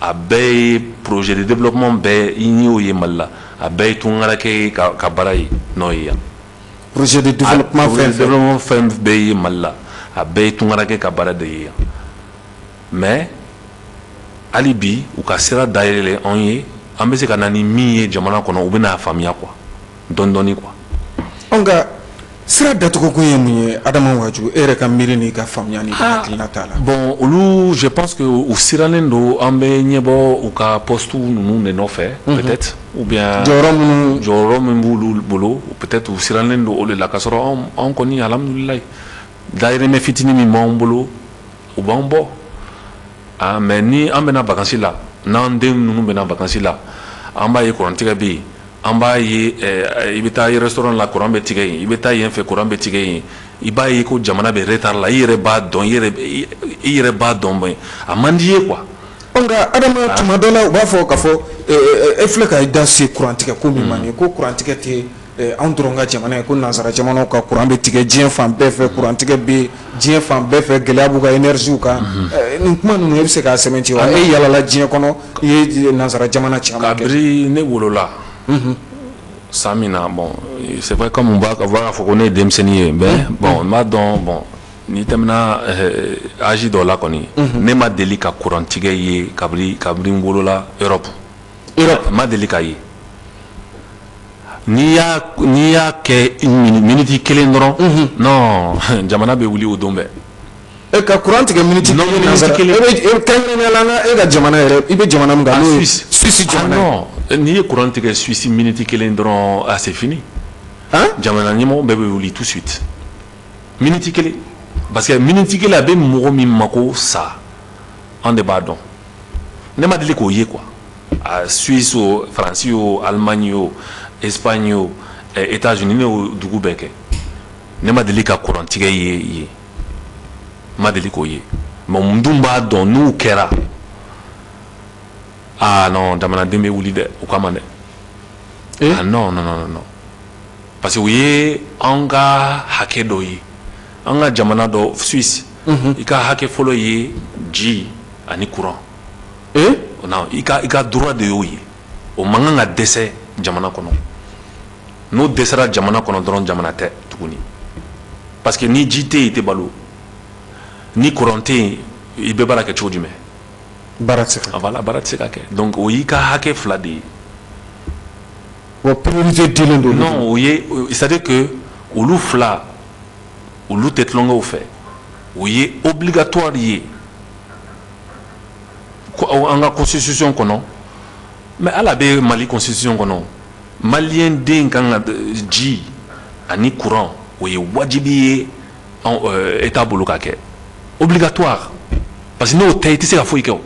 a bɛɛ projet de développement bɛɛ i y'o ye Mali la a bɛɛ ye tungara kɛ ka baara ye n'o ye yan projet de développement fɛn bɛɛ ye Mali la a bɛɛ ye tungara kɛ ka baara de ye yan mais hali bi u ka sira dayɛlɛ anw ye an bɛ se ka na ni min ye jamana kɔnɔ u bɛ n'a faamuya quoi dɔɔni quoi nka sira datugu kun ye mun ye Adama Waju e yɛrɛ ka miiri n'i ka faamuya n'i ka hakilina t'a la bon olu je pense que u sirannen don an bɛ ɲɛbɔ u ka poste ninnu de nɔfɛ peut-être ou bien jɔyɔrɔ min b'olu bolo peut-être u sirannen don o de la ka sɔrɔ anw kɔni alhamdulilayi dayirimɛ fitinin min b'anw bolo u b'an bɔ mais ni an bɛna vacances la n'an den ninnu bɛna vacances la an b'a ye kurantigɛ bɛ yen an b'a ye i bɛ taa restaurant la courant bɛ tigɛ yen i bɛ taa yen fɛ courant bɛ tigɛ yen i b'a ye ko jamana bɛ retard la i yɛrɛ b'a dɔn i yɛrɛ b'a dɔn mais a man di ye quoi nka Adama tuma dɔ la u b'a fɔ k'a fɔ e filɛ ka i da se kurantigɛ ko min ma nin ye ko kurantigɛ tɛ anw dɔrɔn ka jamana ye ko nanzara jamanaw ka courant bɛ tigɛ diɲɛ fan bɛɛ fɛ kurantigɛ bɛ diɲɛ fan bɛɛ fɛ gɛlɛya b'u ka énergie kan nin kuma ninnu e bɛ se k'a sɛmɛntiya wa e yalala diɲɛ kɔnɔ i ye nanzara jamana caman kɛ kabiri ne wolola san min na bon c'est vrai comme on va fɔ ko ne ye denmisɛnnin ye mais bon n b'a dɔn bon n'i tɛmɛna âge dɔ la kɔni ne ma deli ka kurantigɛ ye kabiri n wolola Europe n ma deli k'a ye n'i y'a kɛ miniti kelen dɔrɔn non jamana bɛ wuli o don bɛɛ e ka courant tigɛ miniti kelen kɛrɛnkɛrɛnnenya e ka jamana yɛrɛ i bɛ jamana min kan n'o ye Suisse jamana non n'i ye courant tigɛ Suisse miniti kelen dɔrɔn c'est fini jamana ɲɛmɔgɔ bɛɛ bɛ wuli tout de suite miniti kelen parce que miniti kelen a bɛ mɔgɔ min mako sa an de b'a dɔn ne ma deli k'o ye quoi Suisse o Faransi o Allemagne o Espagne o États-Unis ne y'o dugu bɛɛ kɛ ne ma deli ka kurantigɛ ye ma deli k'o ye mais n dun b'a dɔn n'u kɛra non jamanaden bɛ wuli dɛ u kama dɛ non parce que u ye an ka hakɛ dɔ ye an ka jamana dɔ Suisse i ka hakɛ fɔlɔ ye ji ani courant non i ka droit de y'o ye o man kan ka dɛsɛ jamana kɔnɔ n'o dɛsɛra jamana kɔnɔ dɔrɔn jamana tɛ tuguni parce que ni ji tɛ yen i tɛ balo ni courant tɛ yen i bɛ baara kɛ cogo jumɛn baara tɛ se ka voilà baara tɛ se ka kɛ donc o y'i ka hakɛ fila de ye wa priorité dilen don non o ye c'est à dire que olu fila olu tɛ tulonkɛw fɛ o ye obligatoire ye an ka constitution kɔnɔ mais ala bɛ Mali constitution kɔnɔ malien den kan ka ji ani courant o ye wajibi ye état bolo ka kɛ obligatoire parce que n'o tɛ i tɛ se ka foyi kɛ o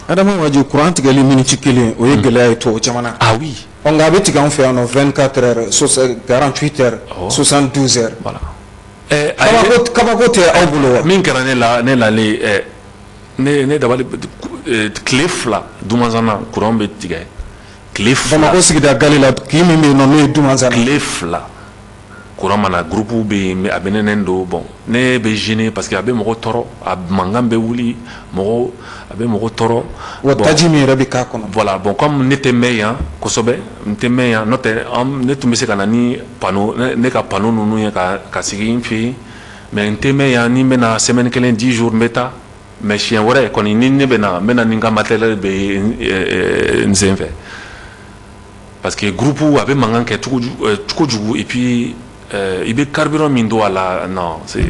Adama Waju courant tigɛli miniti kelen o ye gɛlɛya ye tubabu jamana ah oui nka a bɛ tigɛ an fɛ yan nɔ 24 heures 48 heures 72 heures voilà kabako tɛ aw bolo wa min kɛra ne nalen ne dabali tile fila dumanzana courant bɛ tigɛ tile fila Bamakɔ sigida gale la k'i min bɛ yen nɔ n'o ye dumanzana tile fila courant mana groupe bɛ yen a bɛ ne nɛn don bon ne bɛ gêner parce que a bɛ mɔgɔ tɔɔrɔ a mankan bɛ wuli a bɛ mɔgɔ tɔɔrɔ wa taji min yɛrɛ bɛ k'a kɔnɔ voilà bon comme ne tɛ mɛn yan kosɛbɛ n tɛ mɛn yan n'o tɛ ne tun bɛ se ka na ni panneau ne ka panneau ninnu ye ka sigi n fɛ yen mais n tɛ mɛn yan ni n bɛ na semaine kelen 10 jours n bɛ taa mais siɲɛ wɛrɛ kɔni ni ne bɛ na n bɛ na ni n ka matériel bɛ ye n sen fɛ parce que groupe a bɛ mankan kɛ cogo jugu et puis i bɛ carburant min don a la non c'est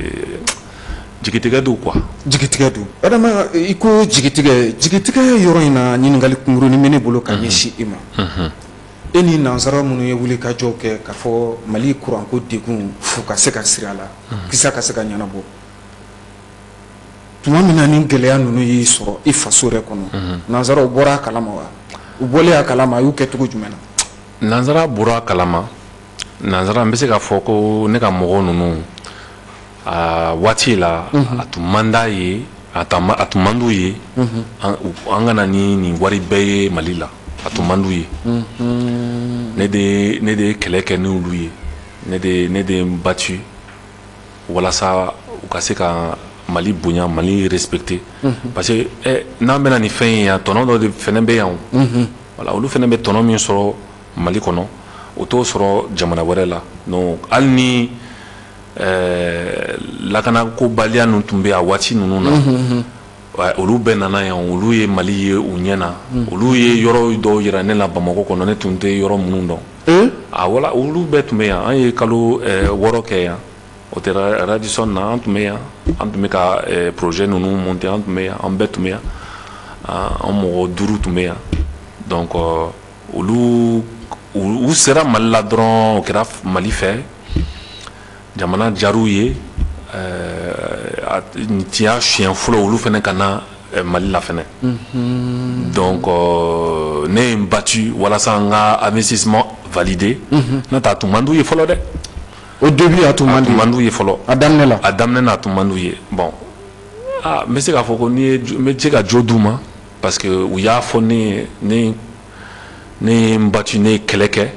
jigitigɛ don quoi jigitigɛ don Adama i ko jigitigɛ yɔrɔ in na ɲininkali kunkurunin bɛ ne bolo ka ɲɛsin i ma e ni nanzara minnu ye wuli ka jɔ kɛ k'a fɔ Mali courant ko degun fo ka se ka siri a la kisa ka se ka ɲɛnabɔ tuma min na ni gɛlɛya ninnu y'i sɔrɔ i faso yɛrɛ kɔnɔ nanzaraw bɔra a kalama wa u bɔlen a kalama a y'u kɛ cogo jumɛn na nanzara bɔra a kalama nanzara n bɛ se k'a fɔ ko ne ka mɔgɔw ninnu a waati la a tun man d'a ye a tun man d'u ye an kana ni nin wari bɛɛ ye Mali la a tun man d'u ye ne de ye kɛlɛ kɛ n'olu ye ne de ye n battu walasa u ka se ka Mali bonya, Mali respecté. Parce que n'an bena ni fɛn ye yan tɔnɔ dɔ de fɛnɛ bɛ yan o. Voilà, olu fɛnɛ bɛ tɔnɔ min sɔrɔ Mali kɔnɔ o t'o sɔrɔ jamana wɛrɛ la. Donc hali ni lakanakobaliya ninnu tun bɛ a waati ninnu na olu bɛɛ nana yan olu ye Mali ye u ɲɛna olu ye yɔrɔ dɔw yira ne la Bamakɔ kɔnɔ ne tun tɛ yɔrɔ minnu dɔn voilà olu bɛɛ tun bɛ yan an ye kalo 6 kɛ yan o tɛ Radisson na an tun bɛ yan an tun bɛ ka projet ninnu monter an tun bɛ yan an bɛɛ tun bɛ yan an mɔgɔ 5 tun bɛ yan donc olu u sera Mali la dɔrɔn o kɛra Mali fɛ jamana jar'u ye tiɲɛ siɲɛ fɔlɔ olu fɛnɛ ka na Mali la fɛnɛ donc ne ye n battu walasa n ka investissement validé n'o tɛ a tun man d'u ye fɔlɔ dɛ au début a tun man d'u ye fɔlɔ a daminɛ la a tun man d'u ye bon n bɛ se k'a fɔ ko n bɛ se ka jo d'u ma parce que u y'a fɔ ne ye n battu ne ye kɛlɛ kɛ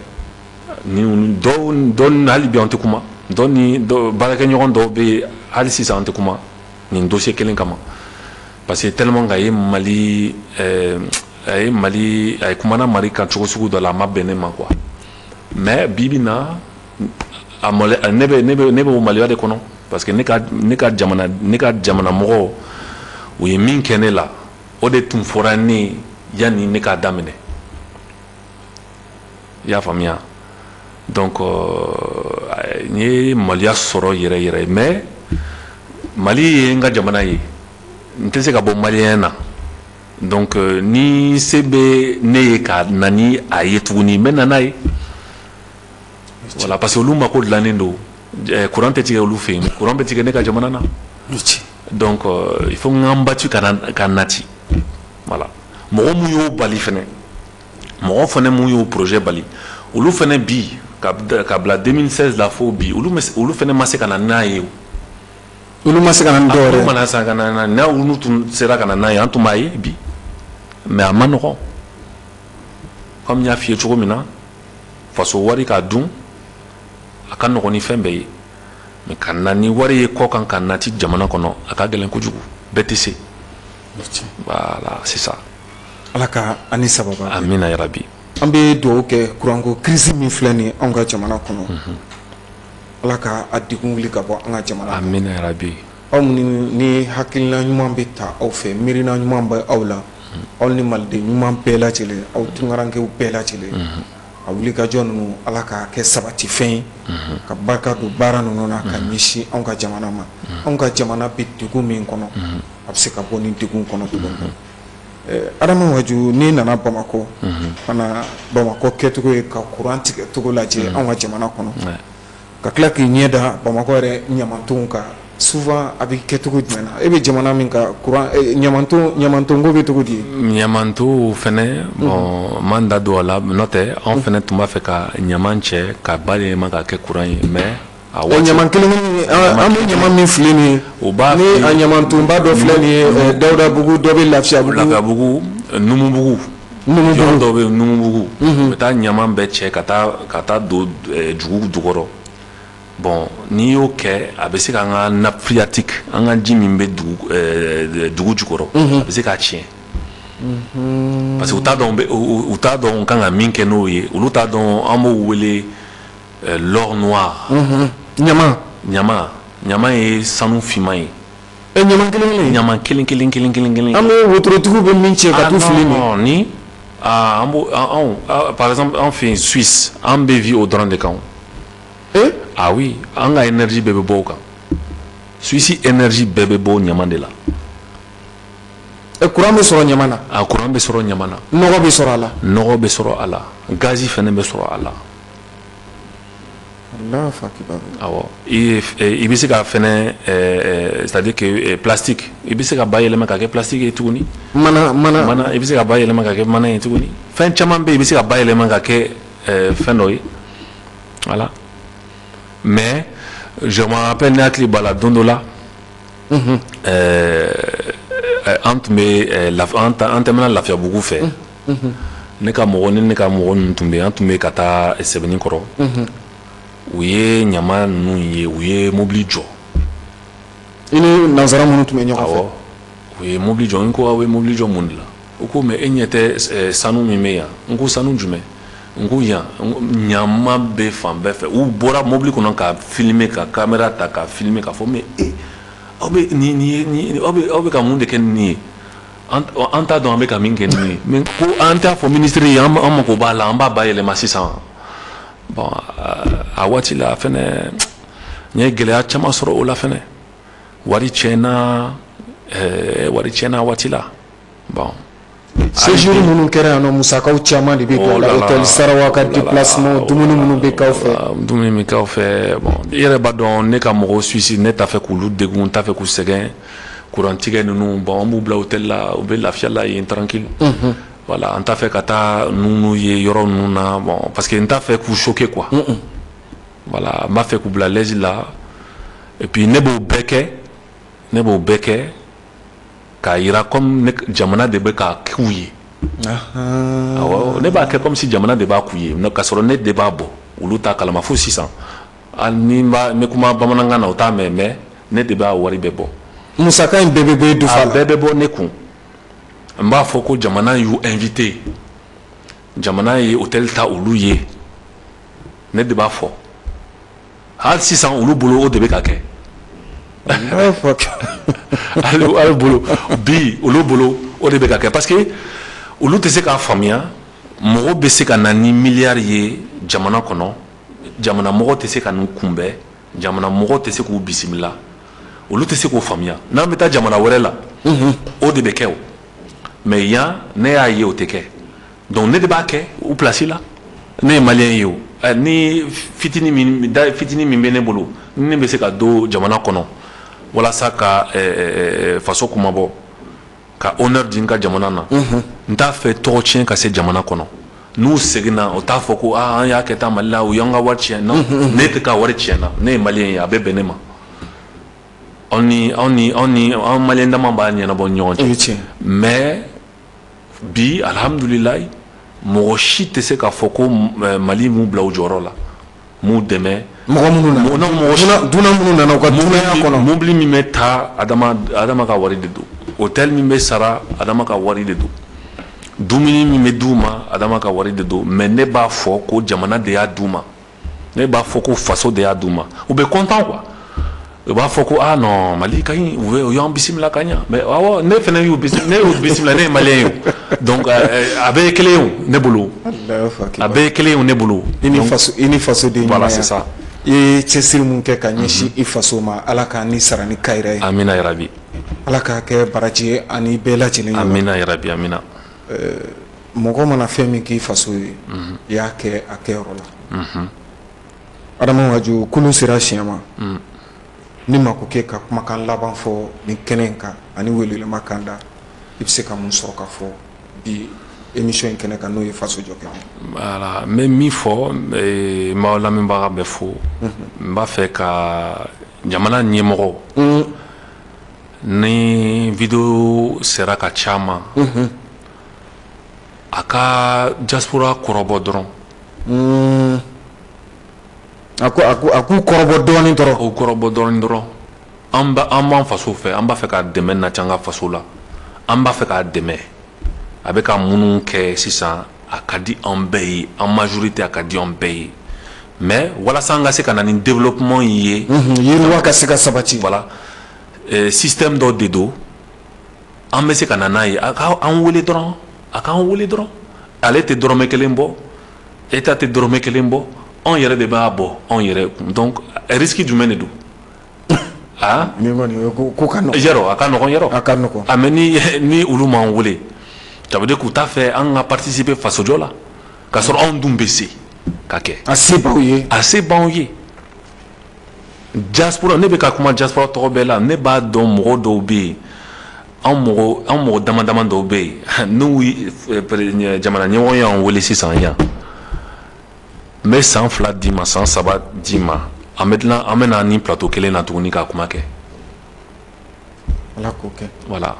ni dɔw hali bi an tɛ kuma dɔw ni baarakɛɲɔgɔn dɔw bɛ yen hali sisan an tɛ kuma nin dossier kelen kama parce que tellement a ye Mali a ye kumana Mali kan cogo sugu dɔ la a ma bɛn ne ma quoi mais bibi na ne bɛ o Maliya de kɔnɔ parce que ne ka jamana mɔgɔw u ye min kɛ ne la o de tun fɔra ne yanni ne k'a daminɛ i y'a faamuya donc n ye Maliya sɔrɔ yɛrɛ yɛrɛ mais Mali ye n ka jamana ye n tɛ se ka bɔ maliyɛn na donc ni se bɛ ne ye ka na ni a ye tuguni n bɛ na n'a ye voilà parce que olu mako dilannen don courant tɛ tigɛ olu fɛ yen courant bɛ tigɛ ne ka jamana na donc il faut n battu ka nati voilà mɔgɔ mun y'o bali fɛnɛ mɔgɔ fɛnɛ mun y'o projet bali olu fɛnɛ bi ka bila 2016 la fo bi olu fɛnɛ ma se ka na n'a ye olu ma se ka na ni dɔwɛrɛ olu mana san ka na n'a olu tun sera ka na n'a ye an tun b'a ye bi mais a ma nɔgɔn comme n y'a f'i ye cogo min na faso wari k'a dun a ka nɔgɔn ni fɛn bɛɛ ye mais ka na ni wari ye kɔ kan ka nati jamana kɔnɔ a ka gɛlɛn kojugu bɛɛ tɛ se voilà c'est ça ala ka ani sababa amina yarabi an bɛ dugawu kɛ kuranko crise min filɛ nin an ka jamana kɔnɔ ala ka a degun wuli ka bɔ an ka jamana kɔnɔ amina yarabi aw ni hakilina ɲuman bɛ ta aw fɛ miirina ɲuman bɛ aw la aw ni maliden ɲuman bɛɛ lajɛlen aw tunkarankew bɛɛ lajɛlen a wulikajɔ ninnu ala ka kɛ sabatifɛn ye ka barika don baara ninnu na ka ɲɛsin anw ka jamana ma anw ka jamana bɛ degun min kɔnɔ a bɛ se ka bɔ ni degun kɔnɔ tuguni Adama Waju n'i nana Bamakɔ kana Bamakɔ kɛcogo ye ka courant tigɛ cogo lajɛ anw ka jamana kɔnɔ ka tila k'i ɲɛ da Bamakɔ yɛrɛ ɲamantonw kan souvent a bɛ kɛcogo jumɛn na e bɛ jamana min ka courant ɲamantonko bɛ cogo di ɲamanton fɛnɛ bon man da don a la n'o tɛ anw fɛnɛ tun b'a fɛ ka ɲaman cɛ ka bayɛlɛma ka kɛ courant ye mais o ɲaman kelen an bɛ ɲaman min filɛ nin ye o b'a ni a ɲamantonba dɔ filɛ nin ye Dawudabugu dɔ bɛ Lafiyabugu Numubugu yɔrɔ dɔ bɛ yen Numubugu u bɛ taa ɲaman bɛɛ cɛ ka taa don dugu jukɔrɔ bon n'i y'o kɛ a bɛ se ka an ka nappe phréatique an ka ji min bɛ dugu jukɔrɔ a bɛ se k'a tiɲɛ parce que u t'a dɔn u kan ka min kɛ n'o ye olu t'a dɔn an b'o wele l'or noir ɲaman ye sanu finman ye ɲaman kelen an bɛ wotorotigiw bɛ min cɛ ka t'u fili min ni par exemple an fɛ yen Suisse an bɛ vi o dɔrɔn de kan ah oui an ka énergie bɛɛ bɛ bɔ o kan Suisse énergie bɛɛ bɛ bɔ ɲaman de la courant bɛ sɔrɔ ɲaman na courant bɛ sɔrɔ ɲaman na nɔgɔ bɛ sɔrɔ a la nɔgɔ bɛ sɔrɔ a la gazi fɛnɛ bɛ sɔrɔ a la awɔ i bɛ se ka fɛnɛ c'est-à-dire que plastique i bɛ se ka bayɛlɛma ka kɛ plastique ye tuguni mana i bɛ se ka bayɛlɛma ka kɛ mana ye tuguni fɛn caman bɛ yen i bɛ se ka bayɛlɛma ka kɛ fɛn dɔ ye voilà mais je me rappelle ne hakili b'a la don dɔ la an tun bɛ an tɛmɛna Lafiyabugu fɛ ne ka mɔgɔ ninnu tun bɛ yen an tun bɛ ka taa Sɛbɛnnikɔrɔ u ye ɲaman ninnu ye u ye mobili jɔ ini nanzara minnu tun bɛ ɲɔgɔn fɛ. O ye mobili jɔ n ko aw ye mobili jɔ mun de la o ko mais e ɲɛ tɛ sanu min bɛ yan n ko sanu jumɛn n ko yan ɲama bɛ fan bɛɛ fɛ u bɔra mobili kɔnɔ ka filmer ka caméra ta ka filmer ka fɔ mais aw bɛ aw bɛ ka mun de kɛ nin ye an t'a dɔn an bɛ ka min kɛ nin ye mais ko an t'a fɔ ministre ye an mako b'a la an b'a bayɛlɛma sisan bon a waati la fɛnɛ n ye gɛlɛya caman sɔrɔ o la fɛnɛ wari tiɲɛna waati la bon séjour minnu kɛra yan nɔ musakaw caman de bɛ don a la hôtel sarawa ka déplacement dumuni minnu bɛ k'aw fɛ. dumuni bɛ k'aw fɛ bon i yɛrɛ b'a dɔn ne ka mɔgɔw suisse ne t'a fɛ k'olu degun n t'a fɛ k'u sɛgɛn kurantigɛ ninnu bon an b'u bila hôtel la u bɛ lafiya la yen tranquille voilà an t'a fɛ ka taa ninnu ye yɔrɔ ninnu na bon parce que n t'a fɛ k'u choquer quoi voilà n b'a fɛ k'u bila l'aise la et puis ne b'o bɛɛ kɛ k'a yira comme jamana de bɛ k'a k'u ye awɔ ne b'a kɛ comme si jamana de b'a k'u ye k'a sɔrɔ ne de b'a bɔ olu t'a kalama fo sisan ni n bɛ kuma bamanankan na o t'a mɛn mais ne de b'a wari bɛɛ bɔ musaka in bɛɛ bɛ bɔ e dufa la a bɛɛ bɛ bɔ ne kun n b'a fɔ ko jamana y'u invité jamana ye hôtel ta olu ye ne de b'a fɔ hali sisan olu bolo o de bɛ ka kɛ ale bolo bi olu bolo o de bɛ ka kɛ parce que olu tɛ se k'a faamuya mɔgɔ bɛ se ka na ni miliyari ye jamana kɔnɔ jamana mɔgɔ tɛ se ka n'u kunbɛn jamana mɔgɔ tɛ se k'u bisimila olu tɛ se k'o faamuya n'an bɛ taa jamana wɛrɛ la o de bɛ kɛ o mais yan ne y'a ye o tɛ kɛ donc ne de b'a kɛ u place la ne ye maliyɛn ye o ni fitini min bɛ ne bolo ni ne bɛ se ka don jamana kɔnɔ walasa ka faso kumabɔ ka honneur di n ka jamana na n t'a fɛ tɔgɔ tiɲɛ ka se jamana kɔnɔ n'u seginna o t'a fɔ ko an y'a kɛ tan Mali la u y'an ka wari tiɲɛ non ne tɛ ka wari tiɲɛ na ne ye maliyɛn ye a bɛ bɛn ne ma an maliyɛn dama b'a ɲɛnabɔ ɲɔgɔn cɛ mais bi alhamdulilayi mɔgɔ si tɛ se k'a fɔ ko Mali m'u bila o jɔyɔrɔ la m'u dɛmɛ mɔgɔ minnu nana dunan minnu nana u ka dunanya kɔnɔ mobili min bɛ taa adama ka wari de don hôtel min bɛ sara adama ka wari de don dumuni min bɛ d'u ma adama ka wari de don mais ne b'a fɔ ko jamana de y'a d'u ma ne b'a fɔ ko faso de y'a d'u ma u bɛ content quoi u b'a fɔ ko ah non Mali ka ɲi u y'an bisimila ka ɲa mais awɔ ne fana y'u bisimila ne ye maliyɛn ye donc a bɛɛ ye kelen ye ne bolo a bɛɛ ye kelen ye ne bolo i ni faso de voilà c'est ça i ye cɛsiri mun kɛ ka ɲɛsin i faso ma ala k'a ni sara ni kayira ye amina yarabi ala k'a kɛ baraji ye ani bɛɛ lajɛlen ye amina yarabi amina mɔgɔ mana fɛn min k'i faso ye i y'a kɛ a kɛyɔrɔ la adama waju kulu sera siɲɛ ma ni ma ko k'e ka kumakan laban fɔ nin kɛnɛ in kan ani welelema kan da i bɛ se ka mun sɔrɔ ka fɔ bi émission in kɛnɛ kan n'o ye faso jɔ kɛnɛ voilà n bɛ min fɔ n b'aw lamɛnbaga bɛɛ fo n b'a fɛ ka jamana ɲɛmɔgɔ ni video sera ka caman a ka diaspora kɔrɔbɔ dɔrɔn a k'u kɔrɔbɔ dɔɔnin dɔrɔn o kɔrɔbɔ dɔɔnin dɔrɔn an b'an faso fɛ an b'a fɛ ka dɛmɛ na ca an ka faso la an b'a fɛ k'a dɛmɛ a bɛ ka minnu kɛ sisan a ka di an bɛɛ ye en majorité a ka di an bɛɛ ye mais walasa an ka se ka na ni développement ye yiriwa ka se ka sabati voilà système dɔ de don an bɛ se ka na n'a ye a k'an wele dɔrɔn ale tɛ dɔrɔmɛ kelen bɔ État tɛ dɔrɔmɛ kelen bɔ anw yɛrɛ de b'a bɔ anw yɛrɛ kun donc risque jumɛn de don ko ka nɔgɔn yɔrɔ a ka nɔgɔn yɔrɔ a ka nɔgɔn mais ni olu m'an wele ça veut dire k'u t'a fɛ an ka participer fasojɔ la k'a sɔrɔ anw dun bɛ se ka kɛ a se b'anw ye diaspora ne bɛ ka kuma diaspora tɔgɔ bɛɛ la ne b'a dɔn mɔgɔ dɔw bɛ yen an mɔgɔ dama dama dɔw bɛ yen n'u jamana ɲɛmɔgɔ y'an wele sisan yan n bɛ san 2 d'i ma san 3 d'i ma an bɛ na ni plateau kelen na tuguni ka kuma kɛ ala k'o kɛ voilà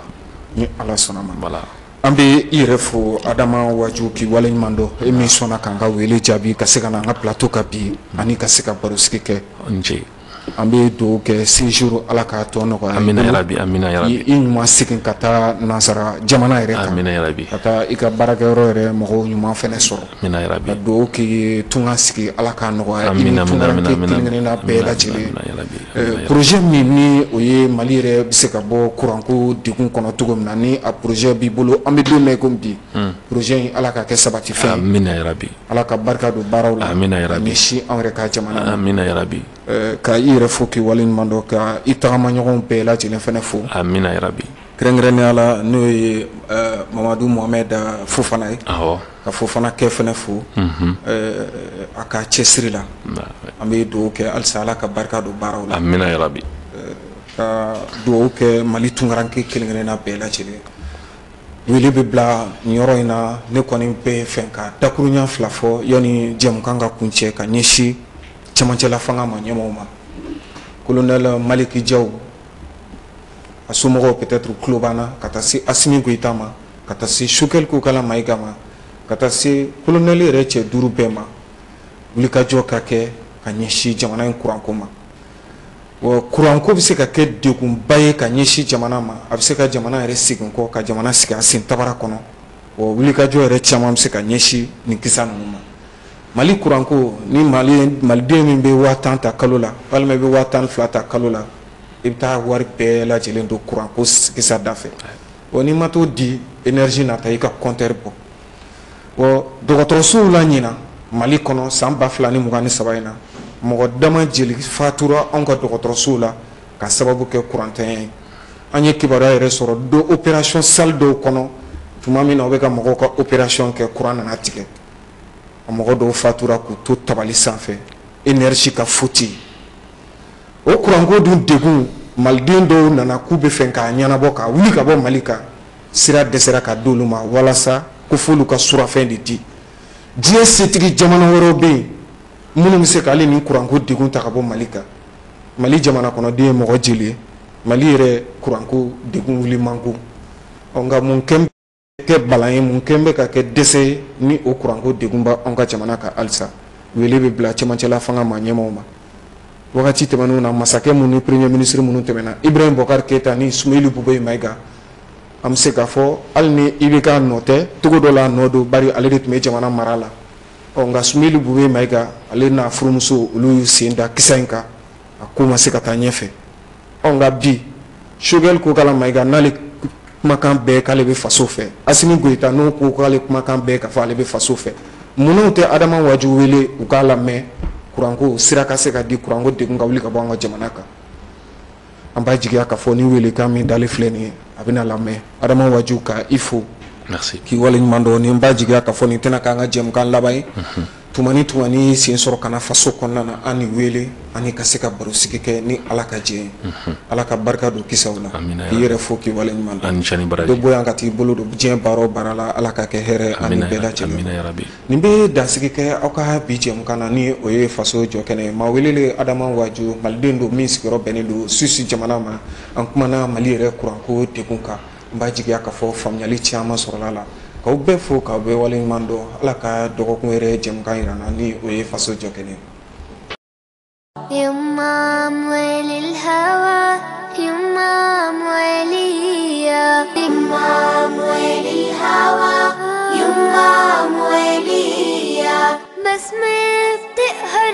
ni ala sɔnna ma voilà an bɛ i yɛrɛ fo adama waju k'i waleɲuman dɔn e min sɔnna k'an ka wele jaabi ka se ka na an ka plateau ka bi ani ka se ka baro sigi kɛ an bɛ dugawu kɛ séjour ala k'a tɔ nɔgɔya amina yarabi amina yarabi i ɲuman segin ka taa nansara jamana yɛrɛ kan amina yarabi ka taa i ka baarakɛyɔrɔ yɛrɛ mɔgɔw ɲuman fɛnɛ sɔrɔ amina yarabi ka dugawu k'i ye tunga sigi ala k'a nɔgɔya i ni tungaranke kelen-kelenna bɛɛ lajɛlen projet min ni o ye mali yɛrɛ bɛ se ka bɔ kuranko degun kɔnɔ cogo min na ni a projet b'i bolo an bɛ don min komi bi projet in ala ka kɛ sabatifɛn amina yarabi ala ka barika don baaraw la amina yarabi ɲɛsin an yɛrɛ ka jamana na amina yarabi ka i yɛrɛ fo k'i waleɲuman dɔn ka i tagamaɲɔgɔnw bɛɛ lajɛlen fɛnɛ fo amina yarabi kɛrɛnkɛrɛnnenya la n'o ye mamadu mohamed fofana ye awɔ ka fofana kɛ fɛnɛ fo a ka cɛsiri la an bɛ dugawu kɛ halisa ala ka barika don baaraw la amina yarabi ka dugawu kɛ mali tungaranke kelen-kelenna bɛɛ lajɛlen wele bɛ bila nin yɔrɔ in na ne kɔni bɛ fɛn ka dakuruɲa fila fɔ yanni jɛmukan ka kuncɛ ka ɲɛsin cɛmancɛla fanga ma ɲɛmɔgɔw ma colonel maliki jaw a somɔgɔw peut-être tulo b'an na ka taa se asimi goyita ma ka taa se sukɛli kokala mayiga ma ka taa se colonel yɛrɛ cɛ 5 bɛɛ ma wulikajɔ ka kɛ ka ɲɛsin jamana in kuranko ma wa kuranko bɛ se ka kɛ degunba ye ka ɲɛsin jamana ma a bɛ se ka jamana yɛrɛ segin kɔ ka jamana sigi a sen tabara kɔnɔ wa wulikajɔ yɛrɛ caman bɛ se ka ɲɛsin nin kisa ninnu ma mali kuranko ni maliden min bɛ 10,000 ta kalo la walima i bɛ 12,000 ta kalo la i bɛ taa wari bɛɛ lajɛlen don kuranko kisa da fɛ wa n'i ma t'o di énergie nata i ka compteur bɔ wa dɔgɔtɔrɔsow la ɲina mali kɔnɔ san 2023 in na mɔgɔ dama jeli fatura anw ka dɔgɔtɔrɔsow la ka sababu kɛ kurantanya ye an ye kibaruya yɛrɛ sɔrɔ do opération salle dɔw kɔnɔ tuma min na u bɛ ka mɔgɔw ka opération kɛ kuran nana tigɛ a mɔgɔ dɔw fatura k'u to tabali sanfɛ énergie ka foti o kuranko dun degun maliden dɔw nana k'u bɛ fɛ k'a ɲɛnabɔ ka wuli ka bɔ mali kan sira dɛsɛra ka d'olu ma walasa ko f'olu ka surafɛn de di diɲɛ setigi jamana wɛrɛw bɛ yen minnu bɛ se k'ale nin kuranko degun ta ka bɔ mali kan mali jamana kɔnɔden ye mɔgɔ jeli ye mali yɛrɛ kuranko degun wuli man go nka mun kɛn bɛ kɛ balan ye mun kɛn bɛ ka kɛ dɛsɛ ye ni o kuranko degun bɛ anw ka jamana kan halisa wele bɛ bila cɛmancɛla fanga ma ɲɛmaaw ma wagati tɛmɛnenw na masakɛ minnu ni premier ministre minnu tɛmɛna ibrahim bokar keyita ni sumeli buboyi mayiga an bɛ se k'a fɔ hali ni i bɛ k'a nɔ tɛ togo dɔ la a nɔ don bari ale de tun bɛ jamana mara la nka sumeli buboyi mayiga ale n'a furumuso olu y'u sen da kisa in kan a ko ma se ka taa ɲɛfɛ nka bi sogɛli kokala mayiga n'ale kumakan bɛɛ k'ale bɛ faso fɛ asimi goyita n'o ko k'ale kumakan bɛɛ ka fɔ ale bɛ faso fɛ munnu tɛ adama waju wele u k'a lamɛn kuranko sira ka se ka di kuranko degun ka wuli ka bɔ an ka jamana kan an b'a jigiya k'a fɔ ni welekan min dalen filɛ nin ye a bɛna lamɛn adama waju ka i fo merci k'i waleɲuman dɔn ni n b'a jigiya k'a fɔ nin tɛna k'an ka jɛmukan laban ye tuma ni tuma ni sen sɔrɔ kana faso kɔnɔna na an ni wele ani ka se ka baro sigi kɛ ni ala ka jɛ ye ala ka barika don kisaw la k'i yɛrɛ fo k'i waleɲuman dɔn dɔ bɔ yan ka t'i bolo don diɲɛ baara o baara la ala ka kɛ hɛrɛ ani bɛɛ lajɛlen nin bɛ dansigi kɛ aw ka bi jɛmukan na ni o ye faso jɔ kɛnɛ ye maa welele adama waju maliden don min sigiyɔrɔ bɛnnen don Suisse jamana ma an kumana mali yɛrɛ kuranko degun kan n b'a jigiya k'a fɔ faamuyali caman sɔrɔla la k'aw bɛɛ fo k'aw bɛɛ waleɲuman dɔn ala ka dɔgɔkun yɛrɛ jɛmukan yira na ni o ye faso jɔ kɛnɛ ye يمام وللهوى يمام وليا يمام وللهوى يمام وليا بس ما بتقهر